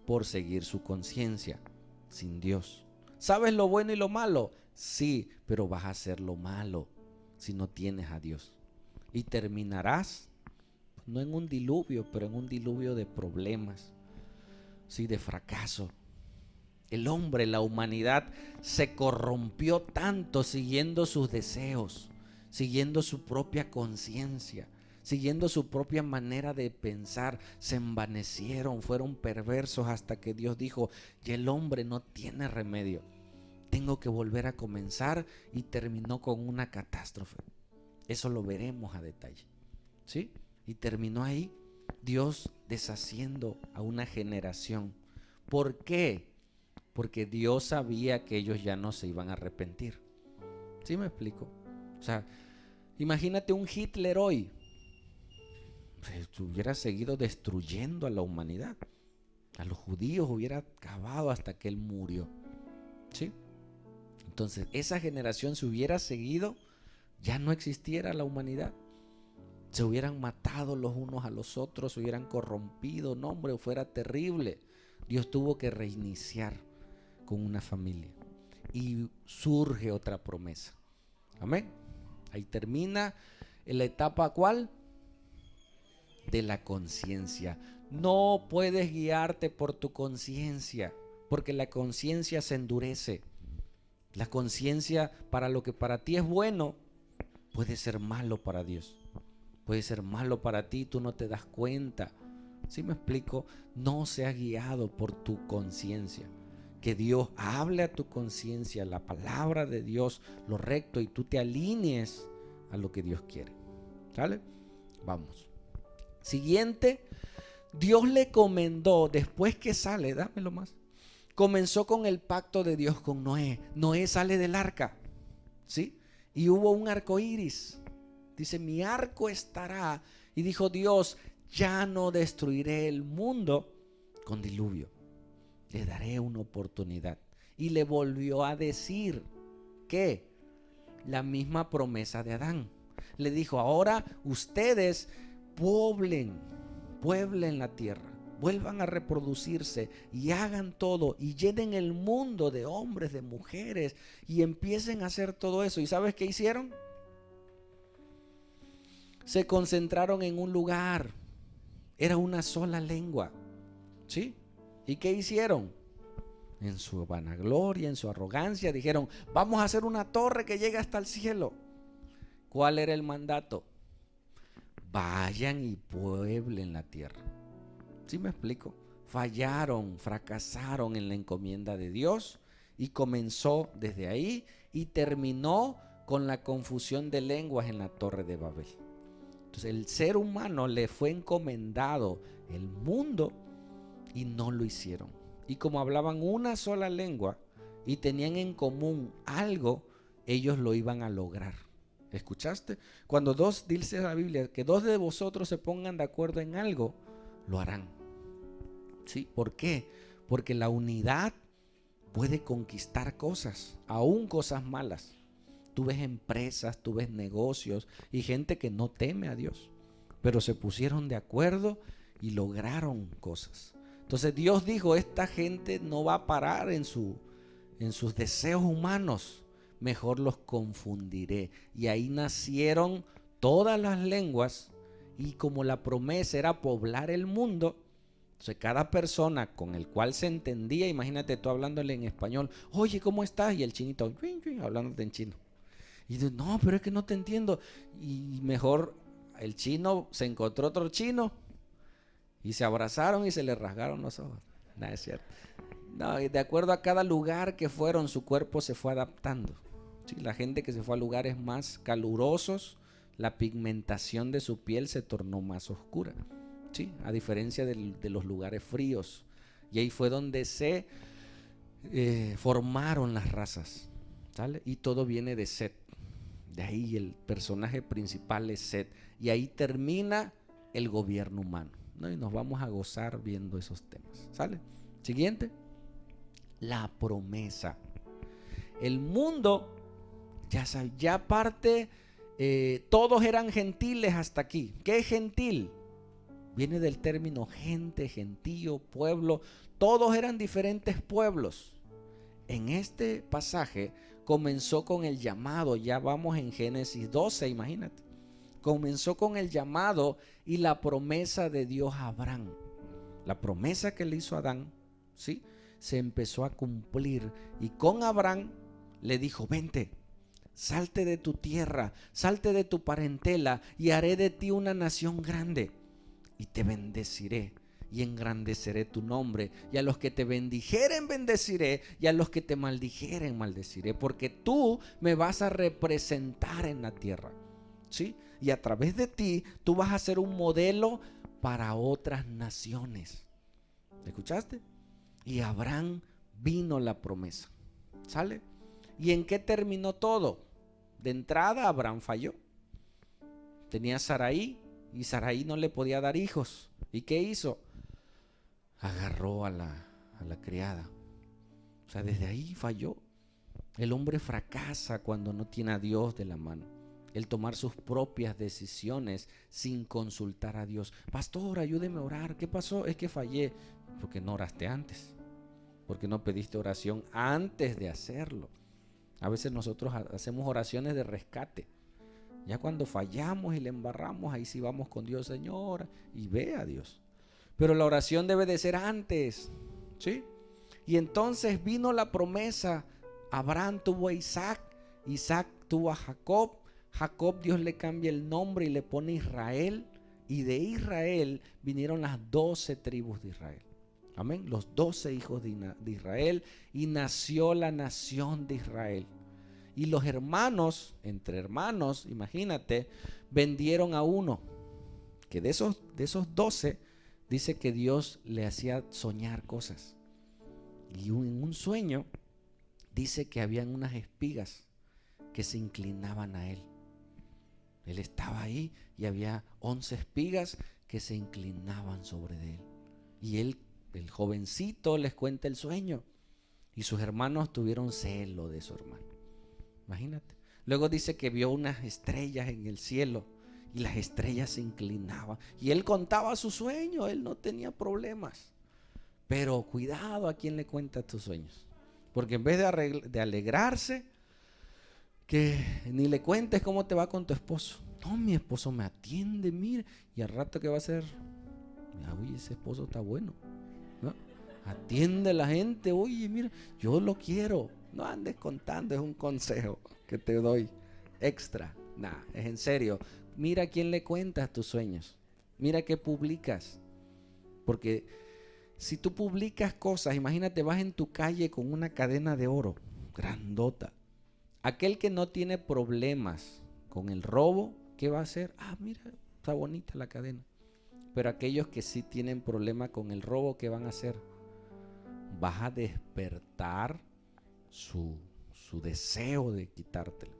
Por seguir su conciencia, sin Dios. ¿Sabes lo bueno y lo malo? Sí, pero vas a hacer lo malo si no tienes a Dios. Y terminarás, no en un diluvio, pero en un diluvio de problemas, sí, de fracaso. El hombre, la humanidad se corrompió tanto siguiendo sus deseos, siguiendo su propia conciencia, siguiendo su propia manera de pensar. Se envanecieron, fueron perversos hasta que Dios dijo, y el hombre no tiene remedio. Tengo que volver a comenzar, y terminó con una catástrofe. Eso lo veremos a detalle, ¿sí? Y terminó ahí Dios deshaciendo a una generación. ¿Por qué? Porque Dios sabía que ellos ya no se iban a arrepentir. ¿Sí me explico? O sea, imagínate un Hitler hoy. Pues, hubiera seguido destruyendo a la humanidad. A los judíos hubiera acabado hasta que él murió. ¿Sí? Entonces, esa generación, si hubiera seguido, ya no existiera la humanidad. Se hubieran matado los unos a los otros, se hubieran corrompido. No, hombre, fuera terrible. Dios tuvo que reiniciar con una familia. Y surge otra promesa. Amén. Ahí termina la etapa, ¿cuál? De la conciencia. No puedes guiarte por tu conciencia, porque la conciencia se endurece. La conciencia, para lo que para ti es bueno, puede ser malo para Dios. Puede ser malo para ti, tú no te das cuenta. ¿Sí me explico? No seas guiado por tu conciencia. Que Dios hable a tu conciencia, la palabra de Dios, lo recto, y tú te alinees a lo que Dios quiere. ¿Sale? Vamos. Siguiente, Dios le comendó, después que sale, dámelo más. Comenzó con el pacto de Dios con Noé. Noé sale del arca, ¿sí? Y hubo un arco iris. Dice, mi arco estará. Y dijo Dios, ya no destruiré el mundo con diluvio. Le daré una oportunidad. Y le volvió a decir que la misma promesa de Adán. Le dijo, ahora ustedes pueblen la tierra, vuelvan a reproducirse y hagan todo y llenen el mundo de hombres, de mujeres, y empiecen a hacer todo eso. ¿Y sabes qué hicieron? Se concentraron en un lugar. Era una sola lengua, ¿sí? ¿Y qué hicieron? En su vanagloria, en su arrogancia, dijeron, vamos a hacer una torre que llegue hasta el cielo. ¿Cuál era el mandato? Vayan y pueblen la tierra. ¿Sí me explico? Fallaron, fracasaron en la encomienda de Dios, y comenzó desde ahí y terminó con la confusión de lenguas en la Torre de Babel. Entonces el ser humano le fue encomendado el mundo y no lo hicieron. Y como hablaban una sola lengua y tenían en común algo, ellos lo iban a lograr. ¿Escuchaste? Cuando dice la Biblia que dos de vosotros se pongan de acuerdo en algo, lo harán. ¿Sí? ¿Por qué? Porque la unidad puede conquistar cosas, aún cosas malas. Tú ves empresas, tú ves negocios y gente que no teme a Dios, pero se pusieron de acuerdo y lograron cosas. Entonces Dios dijo, esta gente no va a parar en sus deseos humanos, mejor los confundiré. Y ahí nacieron todas las lenguas, y como la promesa era poblar el mundo, entonces cada persona con el cual se entendía, imagínate tú hablándole en español, oye, ¿cómo estás? Y el chinito hablándote en chino. Y dice, no, pero es que no te entiendo. Y mejor el chino se encontró otro chino y se abrazaron y se le rasgaron los ojos. Nada, es cierto. No, y de acuerdo a cada lugar que fueron, su cuerpo se fue adaptando. Sí, la gente que se fue a lugares más calurosos, la pigmentación de su piel se tornó más oscura. Sí, a diferencia de los lugares fríos. Y ahí fue donde se formaron las razas. ¿Sale? Y todo viene de Set. De ahí el personaje principal es Set. Y ahí termina el gobierno humano, ¿no? Y nos vamos a gozar viendo esos temas. ¿Sale? Siguiente. La promesa. El mundo, ya parte, todos eran gentiles hasta aquí. ¿Qué es gentil? Viene del término gente, gentío, pueblo. Todos eran diferentes pueblos. En este pasaje comenzó con el llamado. Ya vamos en Génesis 12, imagínate. Comenzó con el llamado y la promesa de Dios a Abraham. La promesa que le hizo a Adán, ¿sí?, se empezó a cumplir. Y con Abraham le dijo: vente, salte de tu tierra, salte de tu parentela, y haré de ti una nación grande. Y te bendeciré y engrandeceré tu nombre. Y a los que te bendijeren bendeciré, y a los que te maldijeren maldeciré. Porque tú me vas a representar en la tierra, ¿sí? Y a través de ti, tú vas a ser un modelo para otras naciones. ¿Escuchaste? Y a Abraham vino la promesa. ¿Sale? ¿Y en qué terminó todo? De entrada, Abraham falló. Tenía a Sarai y Sarai no le podía dar hijos. ¿Y qué hizo? Agarró a la criada. O sea, desde ahí falló. El hombre fracasa cuando no tiene a Dios de la mano. El tomar sus propias decisiones sin consultar a Dios. Pastor, ayúdeme a orar. ¿Qué pasó? Es que fallé. Porque no oraste antes. Porque no pediste oración antes de hacerlo. A veces nosotros hacemos oraciones de rescate. Ya cuando fallamos y le embarramos, ahí sí vamos con Dios, Señor, y ve a Dios. Pero la oración debe de ser antes, ¿sí? Y entonces vino la promesa. Abraham tuvo a Isaac, Isaac tuvo a Jacob. Jacob, Dios le cambia el nombre y le pone Israel. Y de Israel vinieron las 12 tribus de Israel. Amén. Los 12 hijos de Israel. Y nació la nación de Israel. Y los hermanos, entre hermanos, imagínate, vendieron a uno. Que de esos 12, dice que Dios le hacía soñar cosas. Y en un sueño, dice que habían unas espigas que se inclinaban a él. Él estaba ahí y había 11 espigas que se inclinaban sobre él. Y él, el jovencito, les cuenta el sueño. Y sus hermanos tuvieron celo de su hermano. Imagínate. Luego dice que vio unas estrellas en el cielo y las estrellas se inclinaban. Y él contaba su sueño, él no tenía problemas. Pero cuidado a quien le cuentas tus sueños. Porque en vez de alegrarse, que ni le cuentes cómo te va con tu esposo. No, mi esposo me atiende, mire. Y al rato que va a ser, oye, ese esposo está bueno, ¿no? Atiende a la gente, oye, mira, yo lo quiero. No andes contando, es un consejo que te doy extra. Nah, es en serio. Mira a quién le cuentas tus sueños. Mira qué publicas. Porque si tú publicas cosas, imagínate, vas en tu calle con una cadena de oro, grandota. Aquel que no tiene problemas con el robo, ¿qué va a hacer? Mira, está bonita la cadena. Pero aquellos que sí tienen problema con el robo, ¿qué van a hacer? Vas a despertar su deseo de quitártela.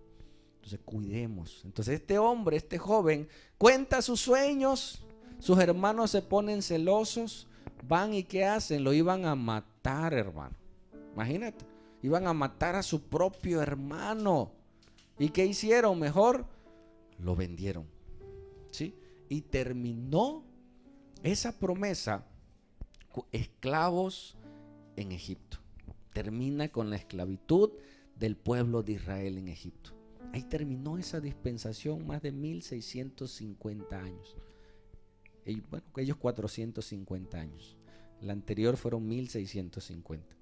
Entonces cuidemos. Entonces este hombre, este joven, cuenta sus sueños. Sus hermanos se ponen celosos. Van y ¿qué hacen? Lo iban a matar, hermano. Imagínate. Iban a matar a su propio hermano. ¿Y qué hicieron? Mejor lo vendieron. ¿Sí? Y terminó esa promesa, esclavos en Egipto. Termina con la esclavitud del pueblo de Israel en Egipto. Ahí terminó esa dispensación, más de 1650 años. Y bueno, ellos 450 años. La anterior fueron 1650.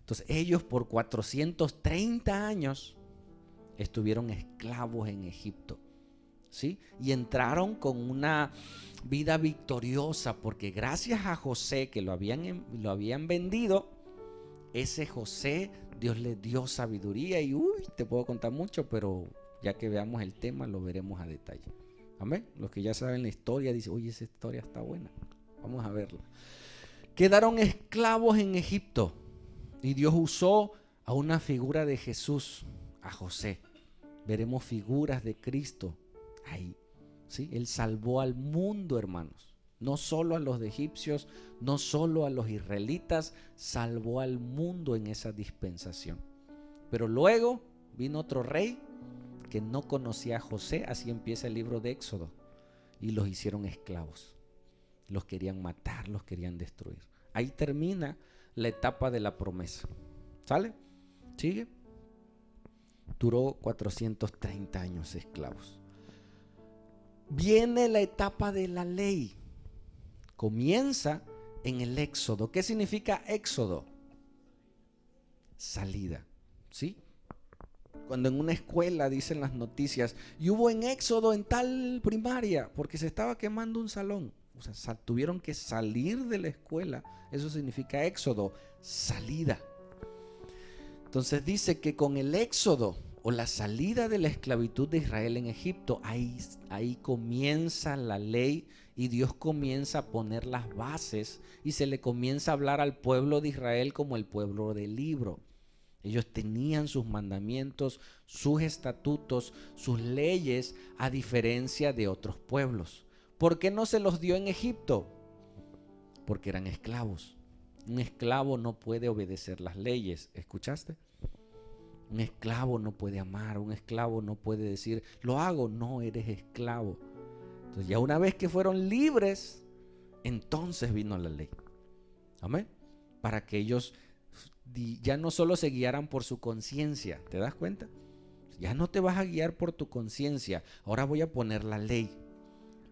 Entonces ellos por 430 años estuvieron esclavos en Egipto, ¿sí? Y entraron con una vida victoriosa, porque gracias a José, que lo habían vendido, ese José, Dios le dio sabiduría. Y te puedo contar mucho, pero ya que veamos el tema lo veremos a detalle. Amén. Los que ya saben la historia dicen, oye, esa historia está buena, vamos a verla. Quedaron esclavos en Egipto y Dios usó a una figura de Jesús, a José. Veremos figuras de Cristo ahí, ¿sí? Él salvó al mundo, hermanos. No solo a los egipcios, no solo a los israelitas, salvó al mundo en esa dispensación. Pero luego vino otro rey que no conocía a José, así empieza el libro de Éxodo, y los hicieron esclavos. Los querían matar, los querían destruir. Ahí termina la etapa de la promesa. ¿Sale? ¿Sigue? Duró 430 años esclavos. Viene la etapa de la ley. Comienza en el Éxodo. ¿Qué significa Éxodo? Salida. ¿Sí? Cuando en una escuela dicen las noticias, y hubo en Éxodo en tal primaria, porque se estaba quemando un salón. O sea, tuvieron que salir de la escuela. Eso significa Éxodo, salida. Entonces dice que con el Éxodo o la salida de la esclavitud de Israel en Egipto, ahí comienza la ley y Dios comienza a poner las bases y se le comienza a hablar al pueblo de Israel como el pueblo del libro. Ellos tenían sus mandamientos, sus estatutos, sus leyes, a diferencia de otros pueblos. ¿Por qué no se los dio en Egipto? Porque eran esclavos. Un esclavo no puede obedecer las leyes. ¿Escuchaste? Un esclavo no puede amar. Un esclavo no puede decir, lo hago. No, eres esclavo. Entonces ya una vez que fueron libres, entonces vino la ley. Amén. Para que ellos ya no solo se guiaran por su conciencia. ¿Te das cuenta? Ya no te vas a guiar por tu conciencia. Ahora voy a poner la ley.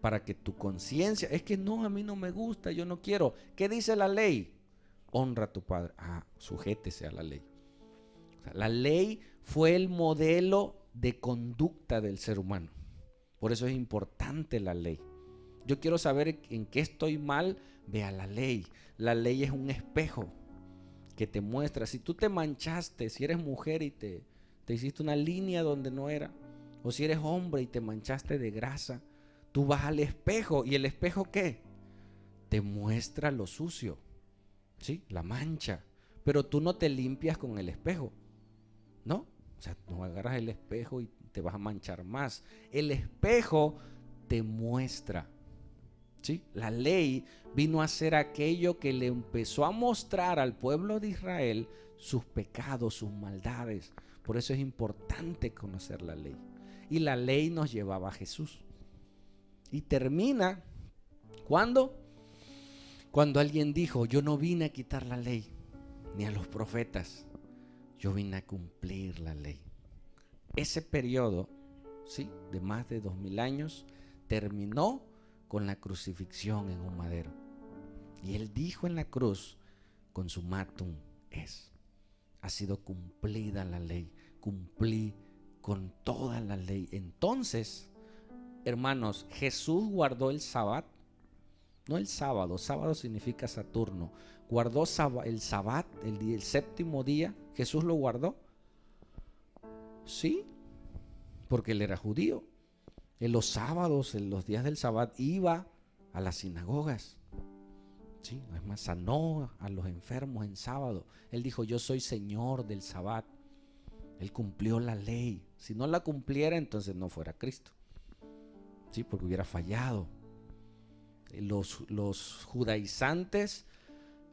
Para que tu conciencia, es que no, a mí no me gusta, yo no quiero. ¿Qué dice la ley? Honra a tu padre. Sujétese a la ley. O sea, la ley fue el modelo de conducta del ser humano. Por eso es importante la ley. Yo quiero saber en qué estoy mal, vea la ley. La ley es un espejo que te muestra. Si tú te manchaste, si eres mujer y te hiciste una línea donde no era, o si eres hombre y te manchaste de grasa, tú vas al espejo. ¿Y el espejo qué? Te muestra lo sucio, ¿sí? La mancha. Pero tú no te limpias con el espejo, ¿no? O sea, no agarras el espejo y te vas a manchar más. El espejo te muestra, ¿sí? La ley vino a ser aquello que le empezó a mostrar al pueblo de Israel sus pecados, sus maldades. Por eso es importante conocer la ley. Y la ley nos llevaba a Jesús. Y termina, ¿cuándo? Cuando alguien dijo, yo no vine a quitar la ley, ni a los profetas, yo vine a cumplir la ley. Ese periodo, ¿sí?, de más de 2000 años, terminó con la crucifixión en un madero. Y él dijo en la cruz, consumatum es. Ha sido cumplida la ley, cumplí con toda la ley. Entonces, hermanos, Jesús guardó el Sabbat, no el sábado, sábado significa Saturno. Guardó el Sabbat, el séptimo día, Jesús lo guardó. Sí, porque él era judío. En los sábados, en los días del Sabbat, iba a las sinagogas. Sí, es más, sanó a los enfermos en sábado. Él dijo, yo soy Señor del Sabbat. Él cumplió la ley. Si no la cumpliera, entonces no fuera Cristo. Sí, porque hubiera fallado. Los judaizantes,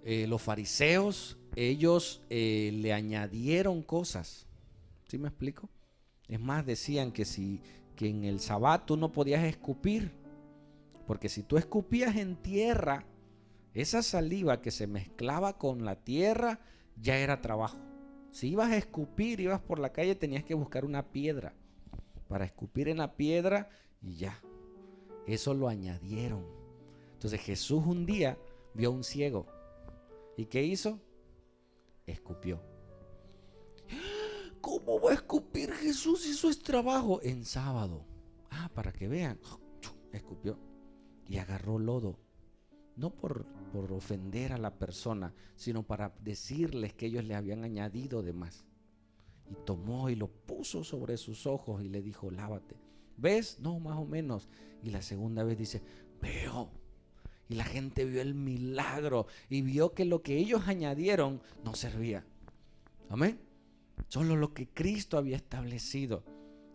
los fariseos, ellos le añadieron cosas. ¿Sí me explico? Es más, decían que en el Sabbat tú no podías escupir, porque si tú escupías en tierra, esa saliva que se mezclaba con la tierra ya era trabajo. Si ibas a escupir, ibas por la calle, tenías que buscar una piedra para escupir en la piedra y ya. Eso lo añadieron. Entonces Jesús un día vio a un ciego. ¿Y qué hizo? Escupió. ¿Cómo va a escupir Jesús si eso es trabajo? En sábado. Para que vean. Escupió. Y agarró lodo. No por ofender a la persona, sino para decirles que ellos le habían añadido de más. Y tomó y lo puso sobre sus ojos y le dijo, lávate. ¿Ves? No, más o menos. Y la segunda vez dice, veo. Y la gente vio el milagro y vio que lo que ellos añadieron no servía. Amén. Solo lo que Cristo había establecido.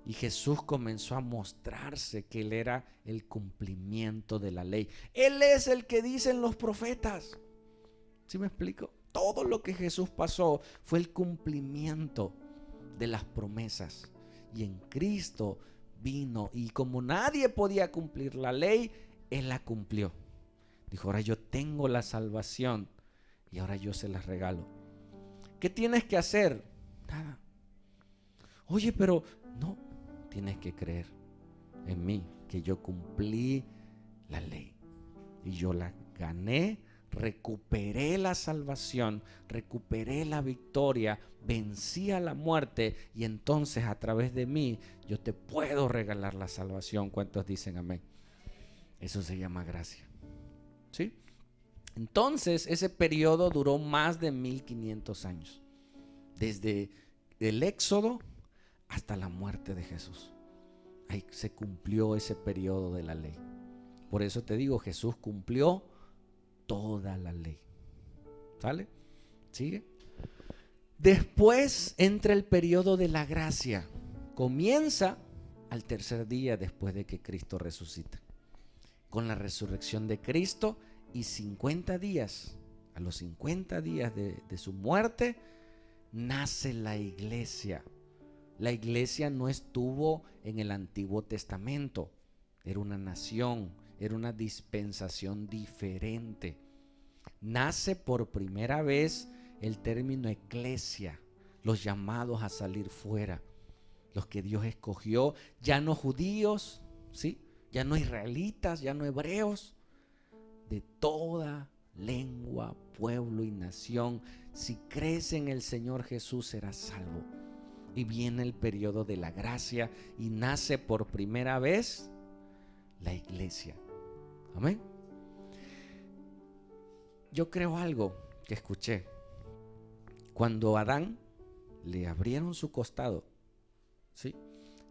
Y Jesús comenzó a mostrarse que Él era el cumplimiento de la ley. Él es el que dicen los profetas. ¿Sí me explico? Todo lo que Jesús pasó fue el cumplimiento de las promesas. Y en Cristo vino, y como nadie podía cumplir la ley, Él la cumplió. Dijo, ahora yo tengo la salvación y ahora yo se las regalo. ¿Qué tienes que hacer? Nada. Oye, pero no, tienes que creer en mí, que yo cumplí la ley y yo la gané, recuperé la salvación, recuperé la victoria, vencí a la muerte, y entonces a través de mí yo te puedo regalar la salvación. ¿Cuántos dicen amén? Eso se llama gracia. ¿Sí? Entonces ese periodo duró más de 1500 años, desde el Éxodo hasta la muerte de Jesús. Ahí se cumplió ese periodo de la ley. Por eso te digo, Jesús cumplió toda la ley. ¿Sale? ¿Sigue? Después entra el periodo de la gracia. Comienza al tercer día después de que Cristo resucita. Con la resurrección de Cristo y 50 días, a los 50 días de su muerte, nace la iglesia. La iglesia no estuvo en el Antiguo Testamento. Era una nación, era una dispensación diferente. Nace por primera vez el término eclesia, los llamados a salir fuera, los que Dios escogió, ya no judíos, ¿sí? Ya no israelitas, ya no hebreos, de toda lengua, pueblo y nación. Si crees en el Señor Jesús serás salvo. Y viene el periodo de la gracia y nace por primera vez la iglesia. Amén. Yo creo algo que escuché. Cuando a Adán le abrieron su costado, ¿sí?,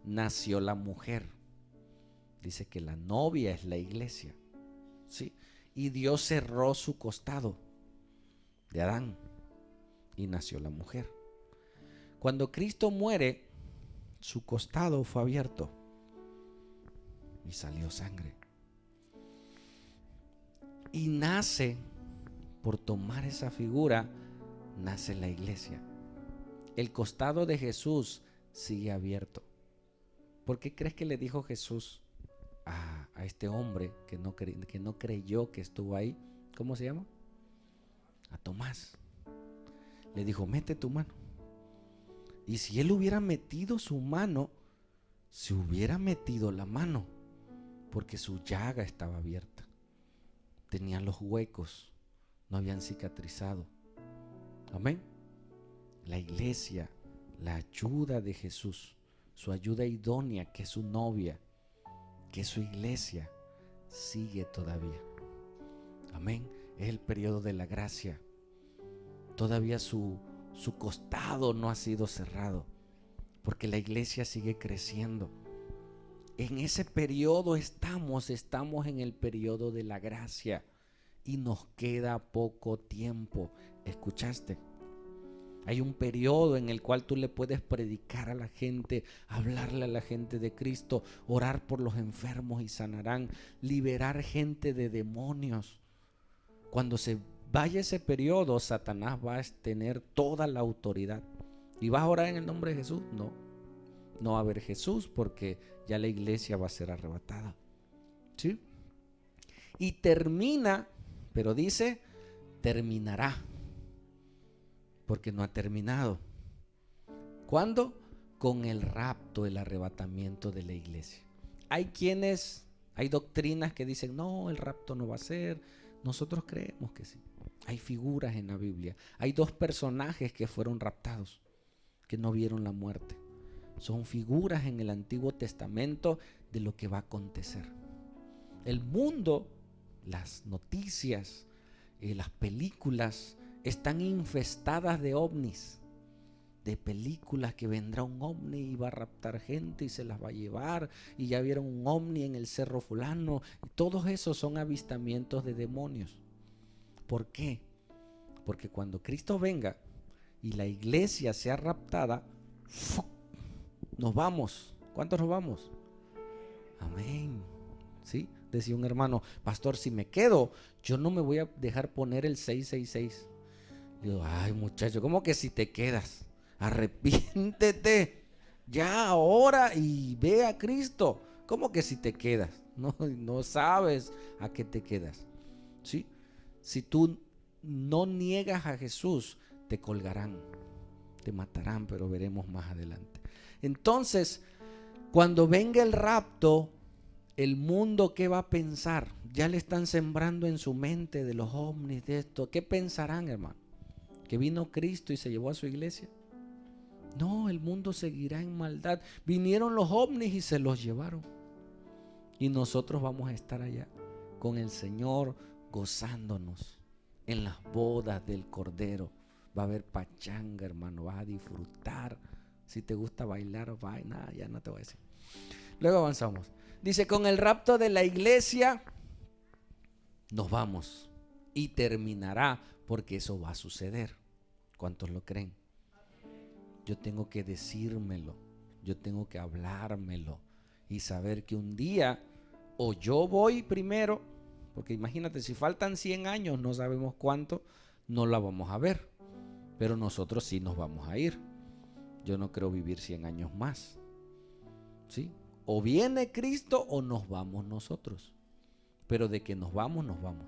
nació la mujer. Dice que la novia es la iglesia, ¿sí? Y Dios cerró su costado de Adán y nació la mujer. Cuando Cristo muere, su costado fue abierto y salió sangre. Y nace, por tomar esa figura, nace la iglesia. El costado de Jesús sigue abierto. ¿Por qué crees que le dijo Jesús a este hombre que no creyó que estuvo ahí? ¿Cómo se llama? A Tomás. Le dijo, mete tu mano. Y si él hubiera metido su mano, se hubiera metido la mano, porque su llaga estaba abierta. Tenían los huecos, no habían cicatrizado. Amén. La iglesia, la ayuda de Jesús, su ayuda idónea, que es su novia, que es su iglesia, sigue todavía. Amén. Es el periodo de la gracia. Todavía su costado no ha sido cerrado, porque la iglesia sigue creciendo. En ese periodo estamos en el periodo de la gracia y nos queda poco tiempo. ¿Escuchaste? Hay un periodo en el cual tú le puedes predicar a la gente, hablarle a la gente de Cristo, orar por los enfermos y sanarán, liberar gente de demonios. Cuando se vaya ese periodo, Satanás va a tener toda la autoridad. ¿Y vas a orar en el nombre de Jesús? No. No va a haber Jesús, porque ya la iglesia va a ser arrebatada. ¿Sí? Y termina, pero dice, terminará, porque no ha terminado. ¿Cuándo? Con el rapto, el arrebatamiento de la iglesia. Hay doctrinas que dicen, no, el rapto no va a ser. Nosotros creemos que sí. Hay figuras en la Biblia. Hay 2 personajes que fueron raptados, que no vieron la muerte. Son figuras en el Antiguo Testamento de lo que va a acontecer. El mundo, las noticias, las películas están infestadas de ovnis, de películas que vendrá un ovni y va a raptar gente y se las va a llevar, y ya vieron un ovni en el cerro fulano. Todos esos son avistamientos de demonios. ¿Por qué? Porque cuando Cristo venga y la iglesia sea raptada, nos vamos ¿Cuántos nos vamos? Amén. ¿Sí? Decía un hermano, pastor, si me quedo, yo no me voy a dejar poner el 666. Digo, ay muchacho, ¿cómo que si te quedas? Arrepiéntete ya ahora y ve a Cristo. ¿Cómo que si te quedas? No sabes a qué te quedas. ¿Sí? Si tú no niegas a Jesús, te colgarán, te matarán, pero veremos más adelante. Entonces, cuando venga el rapto, el mundo, ¿qué va a pensar? Ya le están sembrando en su mente de los ovnis, de esto. ¿Qué pensarán, hermano? ¿Que vino Cristo y se llevó a su iglesia? No, el mundo seguirá en maldad. Vinieron los ovnis y se los llevaron. Y nosotros vamos a estar allá con el Señor gozándonos en las bodas del Cordero. Va a haber pachanga, hermano, vas a disfrutar. Si te gusta bailar, nada, ya no te voy a decir. Luego avanzamos. Dice, con el rapto de la iglesia nos vamos y terminará, porque eso va a suceder. ¿Cuántos lo creen? Yo tengo que decírmelo, yo tengo que hablármelo y saber que un día o yo voy primero, porque imagínate, si faltan 100 años, no sabemos cuánto, no la vamos a ver, pero nosotros sí nos vamos a ir. Yo no creo vivir 100 años más, ¿sí? O viene Cristo o nos vamos nosotros. Pero de que nos vamos, nos vamos.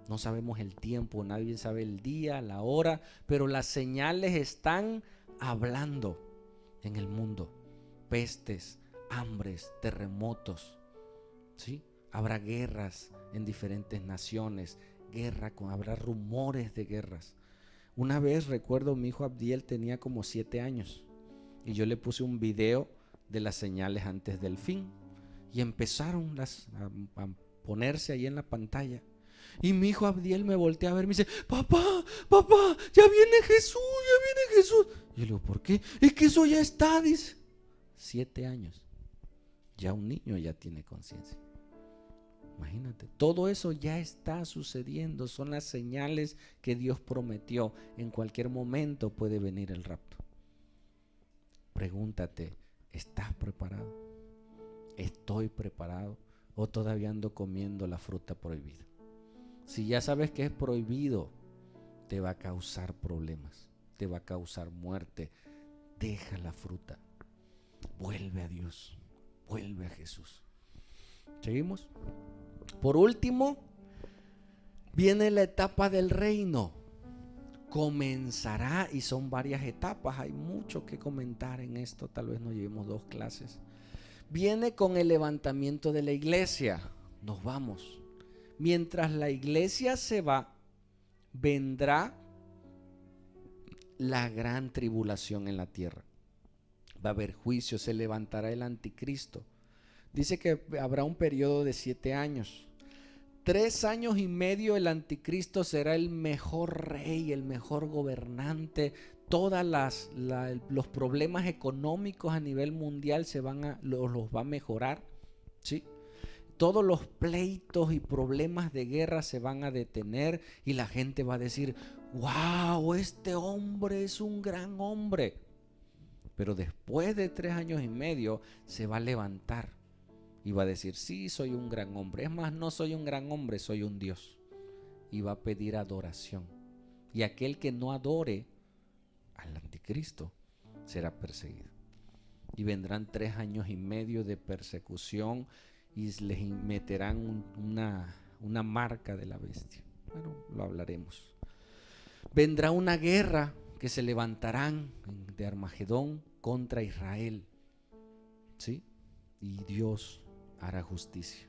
No sabemos el tiempo, nadie sabe el día, la hora, pero las señales están hablando en el mundo. Pestes, hambres, terremotos, ¿sí? Habrá guerras en diferentes naciones, habrá rumores de guerras. Una vez recuerdo, mi hijo Abdiel tenía como 7 años y yo le puse un video de las señales antes del fin y empezaron a ponerse ahí en la pantalla y mi hijo Abdiel me voltea a ver y me dice, papá, ya viene Jesús, ya viene Jesús. Y yo le digo, ¿por qué? Es que eso ya está, dice. 7 años, ya un niño ya tiene conciencia. Imagínate, todo eso ya está sucediendo, son las señales que Dios prometió. En cualquier momento puede venir el rapto. Pregúntate, ¿estás preparado? ¿Estoy preparado? ¿O todavía ando comiendo la fruta prohibida? Si ya sabes que es prohibido, te va a causar problemas, te va a causar muerte. Deja la fruta, vuelve a Dios, vuelve a Jesús. ¿Seguimos? Por último, viene la etapa del reino. Comenzará, y son varias etapas, hay mucho que comentar en esto, tal vez nos llevemos 2 clases. Viene con el levantamiento de la iglesia, nos vamos. Mientras la iglesia se va, vendrá la gran tribulación en la tierra. Va a haber juicio, se levantará el anticristo. Dice que habrá un periodo de 7 años. 3 años y medio el anticristo será el mejor rey, el mejor gobernante. Todos los problemas económicos a nivel mundial los va a mejorar, ¿sí? Todos los pleitos y problemas de guerra se van a detener y la gente va a decir, wow, este hombre es un gran hombre. Pero después de 3 años y medio se va a levantar y va a decir, sí, soy un gran hombre. Es más, no soy un gran hombre, soy un Dios. Y va a pedir adoración. Y aquel que no adore al anticristo será perseguido. Y vendrán 3 años y medio de persecución y les meterán una marca de la bestia. Bueno, lo hablaremos. Vendrá una guerra que se levantarán de Armagedón contra Israel, ¿sí? Y Dios hará justicia.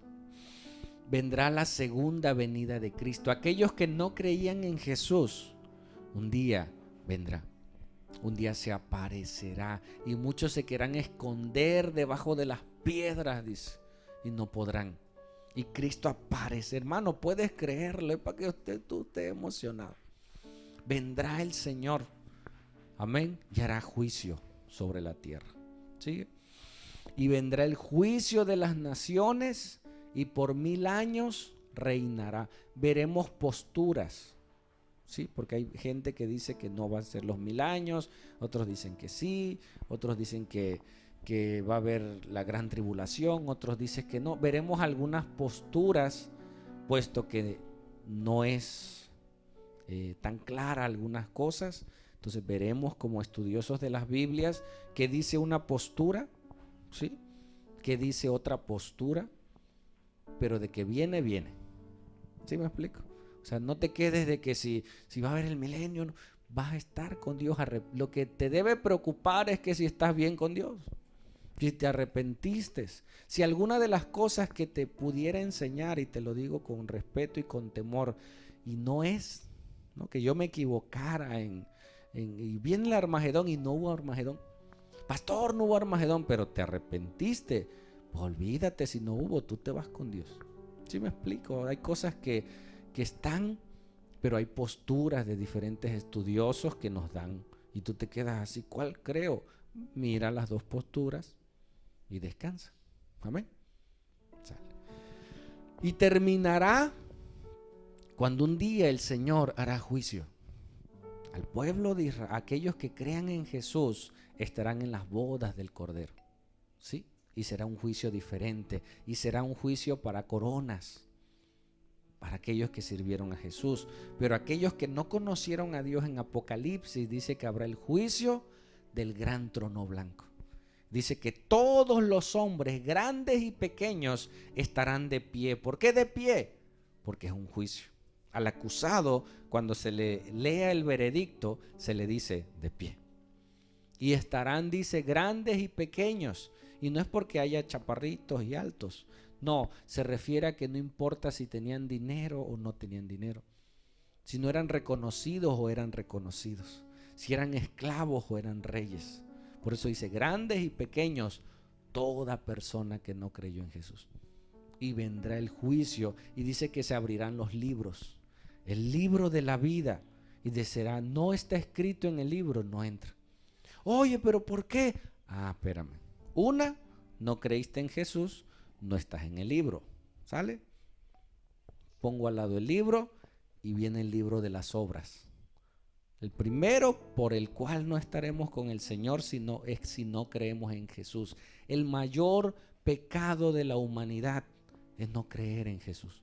Vendrá la segunda venida de Cristo. Aquellos que no creían en Jesús, un día vendrá. Un día se aparecerá y muchos se querrán esconder debajo de las piedras, dice, y no podrán. Y Cristo aparece, hermano, puedes creerlo, es para que tú estés emocionado. Vendrá el Señor, amén, y hará juicio sobre la tierra. ¿Sí? Y vendrá el juicio de las naciones y por 1000 años reinará. Veremos posturas. Sí, porque hay gente que dice que no va a ser los 1000 años, otros dicen que sí, otros dicen que que va a haber la gran tribulación, otros dicen que no. Veremos algunas posturas, puesto que no es tan clara algunas cosas. Entonces veremos como estudiosos de las Biblias qué dice una postura, ¿sí? Qué dice otra postura, pero de que viene, viene. ¿Sí me explico? O sea, no te quedes de que si va a haber el milenio, no, vas a estar con Dios. Lo que te debe preocupar es que si estás bien con Dios, si te arrepentiste, si alguna de las cosas que te pudiera enseñar, y te lo digo con respeto y con temor, y no es, ¿no?, que yo me equivocara y viene el Armagedón y no hubo Armagedón. Pastor, no hubo Armagedón, pero te arrepentiste. Pues olvídate, si no hubo, tú te vas con Dios. ¿Sí me explico? Hay cosas que están, pero hay posturas de diferentes estudiosos que nos dan, y tú te quedas así, ¿cuál creo? Mira las dos posturas y descansa. Amén. Sale. Y terminará cuando un día el Señor hará juicio al pueblo de Israel. Aquellos que crean en Jesús estarán en las bodas del Cordero, ¿sí? Y será un juicio diferente, y será un juicio para coronas, para aquellos que sirvieron a Jesús. Pero aquellos que no conocieron a Dios, en Apocalipsis dice que habrá el juicio del gran trono blanco. Dice que todos los hombres, grandes y pequeños, estarán de pie. ¿Por qué de pie? Porque es un juicio. Al acusado, cuando se le lea el veredicto, se le dice de pie. Y estarán, dice, grandes y pequeños. Y no es porque haya chaparritos y altos. No, se refiere a que no importa si tenían dinero o no tenían dinero. Si no eran reconocidos o eran reconocidos. Si eran esclavos o eran reyes. Por eso dice, grandes y pequeños, toda persona que no creyó en Jesús. Y vendrá el juicio, y dice que se abrirán los libros. El libro de la vida. Y será, no está escrito en el libro, no entra. Oye, pero ¿por qué? Ah, espérame. Una, no creíste en Jesús, no estás en el libro. ¿Sale? Pongo al lado el libro y viene el libro de las obras. El primero por el cual no estaremos con el Señor es si no creemos en Jesús. El mayor pecado de la humanidad es no creer en Jesús,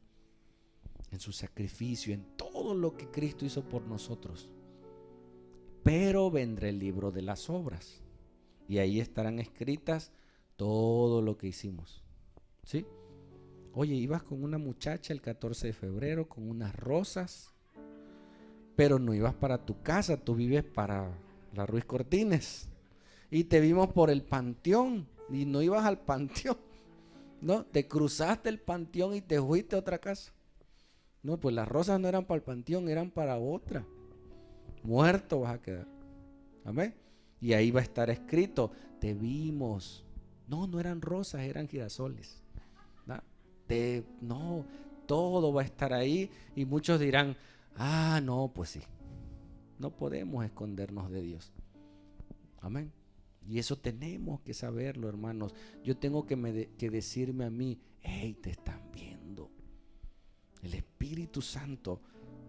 en su sacrificio, en todo lo que Cristo hizo por nosotros. Pero vendrá el libro de las obras, y ahí estarán escritas todo lo que hicimos. ¿Sí? Oye, ibas con una muchacha el 14 de febrero con unas rosas, pero no ibas para tu casa, tú vives para la Ruiz Cortines. Y te vimos por el panteón y no ibas al panteón, ¿no? Te cruzaste el panteón y te fuiste a otra casa. No, pues las rosas no eran para el panteón, eran para otra. Muerto vas a quedar. Amén. Y ahí va a estar escrito, te vimos. No, no eran rosas, eran girasoles. No, todo va a estar ahí, y muchos dirán, ah, no, pues sí. No podemos escondernos de Dios. Amén. Y eso tenemos que saberlo, hermanos. Yo tengo que decirme a mí, hey, te están viendo. El Espíritu Santo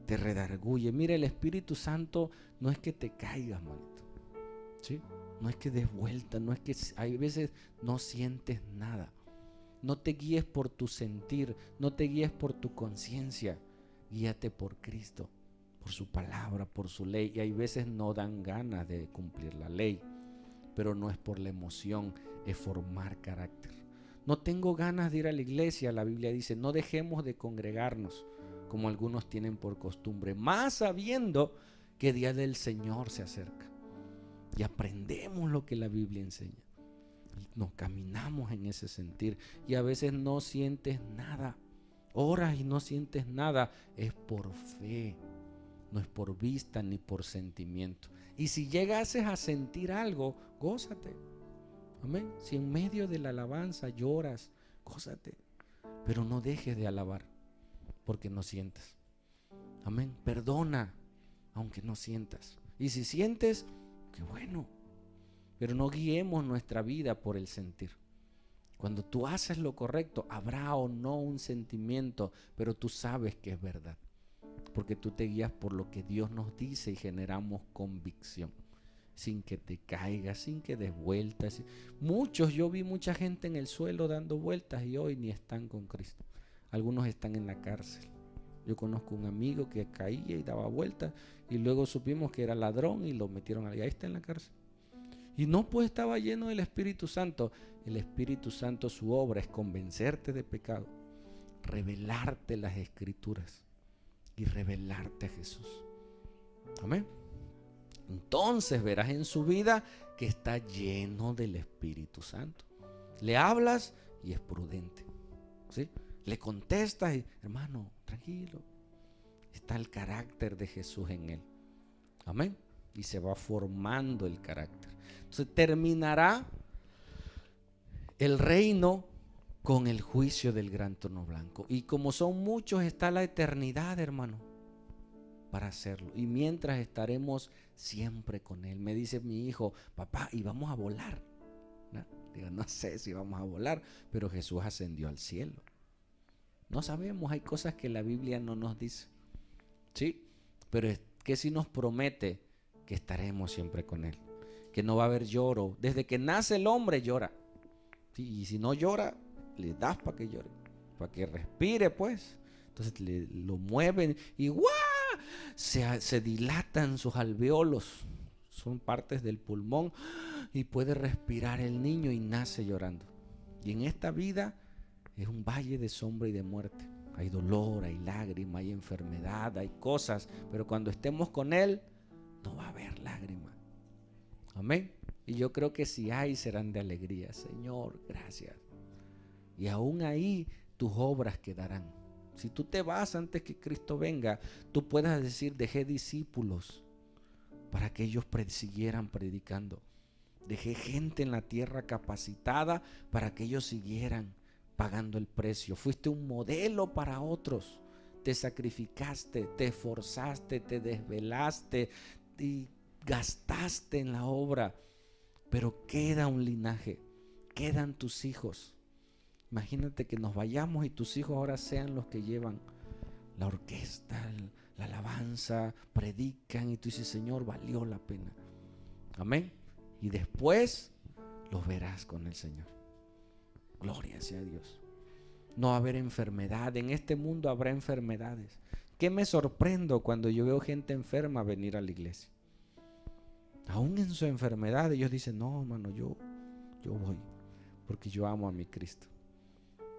te redarguye. Mira, el Espíritu Santo no es que te caigas, manito. ¿Sí? No es que des vuelta, no es que hay veces no sientes nada. No te guíes por tu sentir, no te guíes por tu conciencia. Guíate por Cristo, por su palabra, por su ley. Y hay veces no dan ganas de cumplir la ley, pero no es por la emoción, es formar carácter. No tengo ganas de ir a la iglesia, la Biblia dice, no dejemos de congregarnos, como algunos tienen por costumbre, más sabiendo que el día del Señor se acerca. Y aprendemos lo que la Biblia enseña. Nos caminamos en ese sentir, y a veces no sientes nada. Oras y no sientes nada. Es por fe, no es por vista ni por sentimiento. Y si llegases a sentir algo, gózate. Amén. Si en medio de la alabanza lloras, gózate. Pero no dejes de alabar porque no sientas. Amén. Perdona aunque no sientas. Y si sientes, qué bueno. Pero no guiemos nuestra vida por el sentir. Cuando tú haces lo correcto, habrá o no un sentimiento, pero tú sabes que es verdad. Porque tú te guías por lo que Dios nos dice y generamos convicción. sin que te caigas, sin que des vueltas. Yo vi mucha gente en el suelo dando vueltas y hoy ni están con Cristo. Algunos están en la cárcel. Yo conozco un amigo que caía y daba vueltas y luego supimos que era ladrón y lo metieron ahí está en la cárcel. Y no, pues estaba lleno del Espíritu Santo. El Espíritu Santo, su obra es convencerte de pecado, revelarte las Escrituras y revelarte a Jesús. Amén. Entonces verás en su vida que está lleno del Espíritu Santo. Le hablas y es prudente, ¿sí? Le contestas y, hermano, tranquilo. Está el carácter de Jesús en él. Amén. Y se va formando el carácter. Entonces terminará el reino con el juicio del gran trono blanco. Y como son muchos, está la eternidad, hermano, para hacerlo. Y mientras estaremos siempre con él. Me dice mi hijo, papá, y vamos a volar. ¿No? Digo, no sé si vamos a volar, pero Jesús ascendió al cielo. No sabemos, hay cosas que la Biblia no nos dice. Sí, pero es que sí nos promete que estaremos siempre con él. Que no va a haber lloro. Desde que nace el hombre llora. ¿Sí? Y si no llora, le das para que llore. Para que respire, pues. Entonces lo mueven y ¡guau! Se dilatan sus alveolos. Son partes del pulmón. Y puede respirar el niño y nace llorando. Y en esta vida es un valle de sombra y de muerte. Hay dolor, hay lágrima, hay enfermedad, hay cosas. Pero cuando estemos con él, no va a haber lágrima. Amén. Y yo creo que si hay, serán de alegría. Señor, gracias. Y aún ahí tus obras quedarán. Si tú te vas antes que Cristo venga, tú puedas decir, dejé discípulos para que ellos siguieran predicando. Dejé gente en la tierra capacitada para que ellos siguieran pagando el precio. Fuiste un modelo para otros. Te sacrificaste, te esforzaste, te desvelaste y gastaste en la obra. Pero queda un linaje, quedan tus hijos. Imagínate que nos vayamos y tus hijos ahora sean los que llevan la orquesta, la alabanza, predican y tú dices, Señor, valió la pena. Amén. Y después los verás con el Señor. Gloria sea a Dios. No va a haber enfermedad. En este mundo habrá enfermedades. ¿Qué me sorprendo cuando yo veo gente enferma venir a la iglesia? Aún en su enfermedad ellos dicen, no, hermano, yo voy. Porque yo amo a mi Cristo.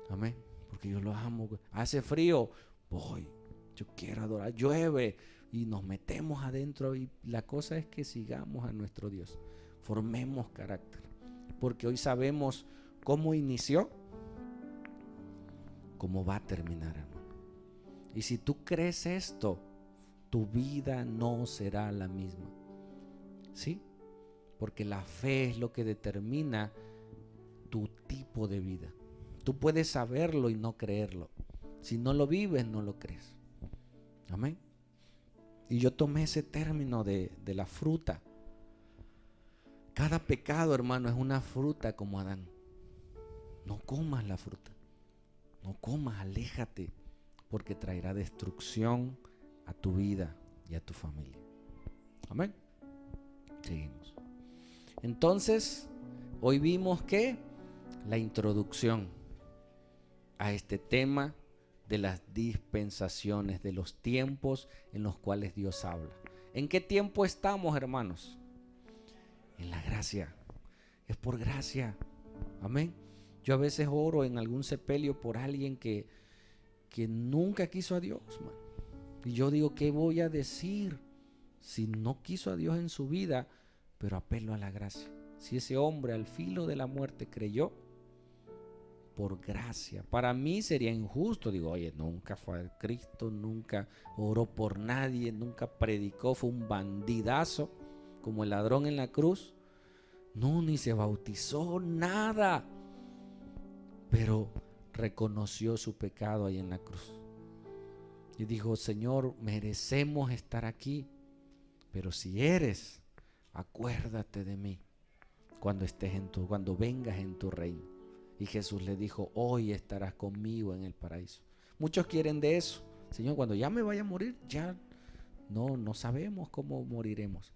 Amén. Porque yo lo amo. Hace frío, voy. Yo quiero adorar. Llueve y nos metemos adentro. Y la cosa es que sigamos a nuestro Dios. Formemos carácter. Porque hoy sabemos cómo inició, cómo va a terminar, hermano. Y si tú crees esto, tu vida no será la misma. ¿Sí? Porque la fe es lo que determina tu tipo de vida. Tú puedes saberlo y no creerlo. Si no lo vives, no lo crees. Amén. Y yo tomé ese término de la fruta. Cada pecado, hermano, es una fruta como Adán. No comas la fruta. No comas, aléjate, porque traerá destrucción a tu vida y a tu familia. Amén. Seguimos. Entonces, hoy vimos que la introducción a este tema de las dispensaciones, de los tiempos en los cuales Dios habla. ¿En qué tiempo estamos, hermanos? En la gracia. Es por gracia. Amén. Yo a veces oro en algún sepelio por alguien que nunca quiso a Dios, man. Y yo digo, ¿qué voy a decir si no quiso a Dios en su vida? Pero apelo a la gracia. Si ese hombre al filo de la muerte creyó, por gracia. Para mí sería injusto. Digo, oye, nunca fue a Cristo, nunca oró por nadie, nunca predicó, fue un bandidazo como el ladrón en la cruz. No, ni se bautizó, nada. Pero reconoció su pecado ahí en la cruz. Y dijo, Señor, merecemos estar aquí. Pero si eres, acuérdate de mí cuando vengas en tu reino. Y Jesús le dijo, hoy estarás conmigo en el paraíso. Muchos quieren de eso. Señor, cuando ya me vaya a morir, ya no sabemos cómo moriremos.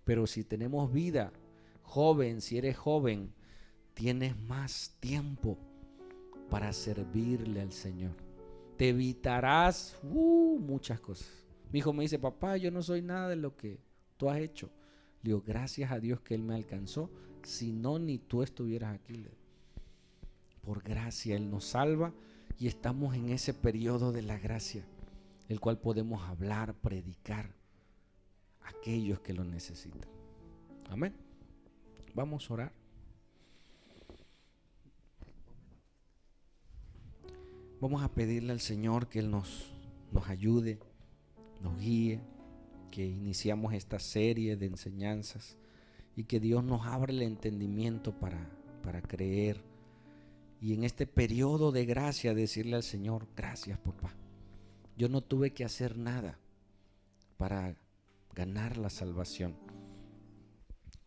Pero si tenemos vida, joven, si eres joven, tienes más tiempo para servirle al Señor. Te evitarás muchas cosas. Mi hijo me dice, papá, yo no soy nada de lo que tú has hecho. Le digo, gracias a Dios que Él me alcanzó. Si no, ni tú estuvieras aquí. Por gracia Él nos salva y estamos en ese periodo de la gracia, el cual podemos hablar, predicar a aquellos que lo necesitan. Amén. Vamos a orar. Vamos a pedirle al Señor que Él nos ayude, nos guíe, que iniciamos esta serie de enseñanzas y que Dios nos abra el entendimiento para creer. Y en este periodo de gracia decirle al Señor, gracias papá. Yo no tuve que hacer nada para ganar la salvación.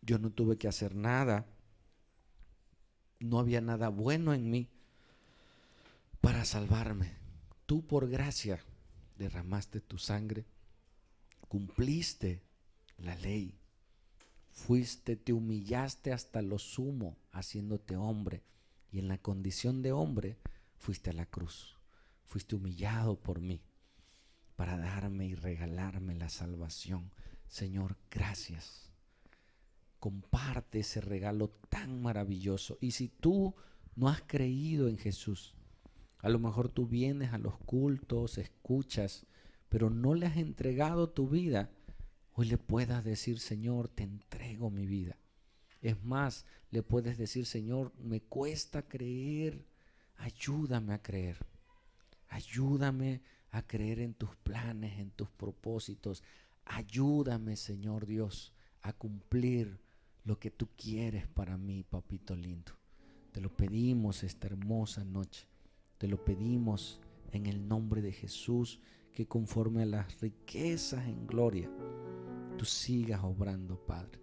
Yo no tuve que hacer nada. No había nada bueno en mí para salvarme. Tú por gracia derramaste tu sangre, cumpliste la ley, te humillaste hasta lo sumo, haciéndote hombre, y en la condición de hombre fuiste a la cruz, fuiste humillado por mí para darme y regalarme la salvación. Señor, gracias. Comparte ese regalo tan maravilloso. Y si tú no has creído en Jesús, a lo mejor tú vienes a los cultos, escuchas, pero no le has entregado tu vida, hoy le puedas decir, Señor, te entrego mi vida. Es más, le puedes decir, Señor, me cuesta creer, ayúdame a creer. Ayúdame a creer en tus planes, en tus propósitos. Ayúdame, Señor Dios, a cumplir lo que tú quieres para mí, papito lindo. Te lo pedimos esta hermosa noche. Te lo pedimos en el nombre de Jesús, que conforme a las riquezas en gloria, tú sigas obrando, Padre.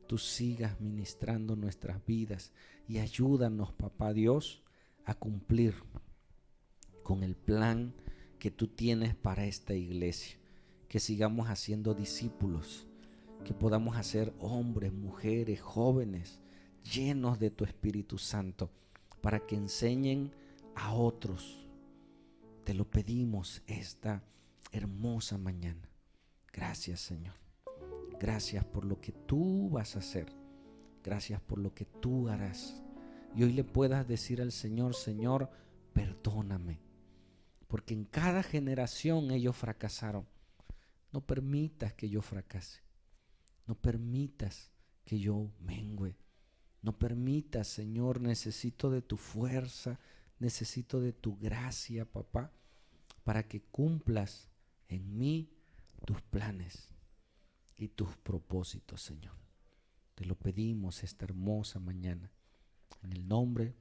Tú sigas ministrando nuestras vidas y ayúdanos, papá Dios, a cumplir con el plan que tú tienes para esta iglesia. Que sigamos haciendo discípulos, que podamos hacer hombres, mujeres, jóvenes, llenos de tu Espíritu Santo, para que enseñen a otros. Te lo pedimos esta hermosa mañana. Gracias, Señor. Gracias por lo que tú vas a hacer. Gracias por lo que tú harás. Y hoy le puedas decir al Señor, Señor, perdóname. Porque en cada generación ellos fracasaron. No permitas que yo fracase. No permitas que yo mengüe. No permitas, Señor, necesito de tu fuerza, necesito de tu gracia, papá, para que cumplas en mí tus planes y tus propósitos, Señor. Te lo pedimos esta hermosa mañana, en el nombre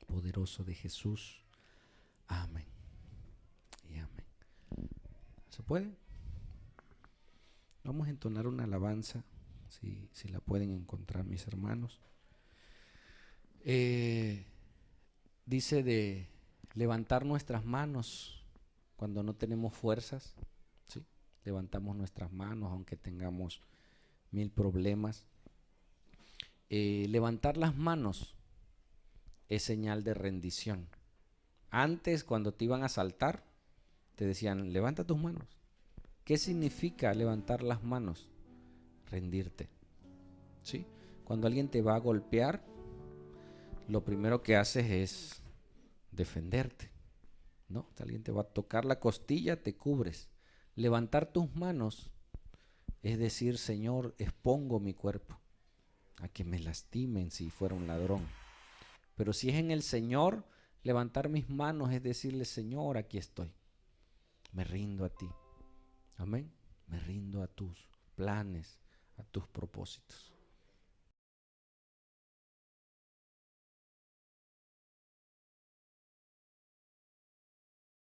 poderoso de Jesús. Amén y amén. ¿Se puede? Vamos a entonar una alabanza, si la pueden encontrar, mis hermanos. Dice de levantar nuestras manos cuando no tenemos fuerzas, ¿sí? Levantamos nuestras manos aunque tengamos 1000 problemas. Levantar las manos es señal de rendición. Antes, cuando te iban a asaltar, te decían, levanta tus manos. ¿Qué significa levantar las manos? Rendirte, ¿sí? Cuando alguien te va a golpear, lo primero que haces es defenderte, ¿no? Si alguien te va a tocar la costilla, te cubres. Levantar tus manos es decir, Señor, expongo mi cuerpo a que me lastimen si fuera un ladrón. Pero si es en el Señor, levantar mis manos es decirle, Señor, aquí estoy. Me rindo a ti. Amén. Me rindo a tus planes, a tus propósitos.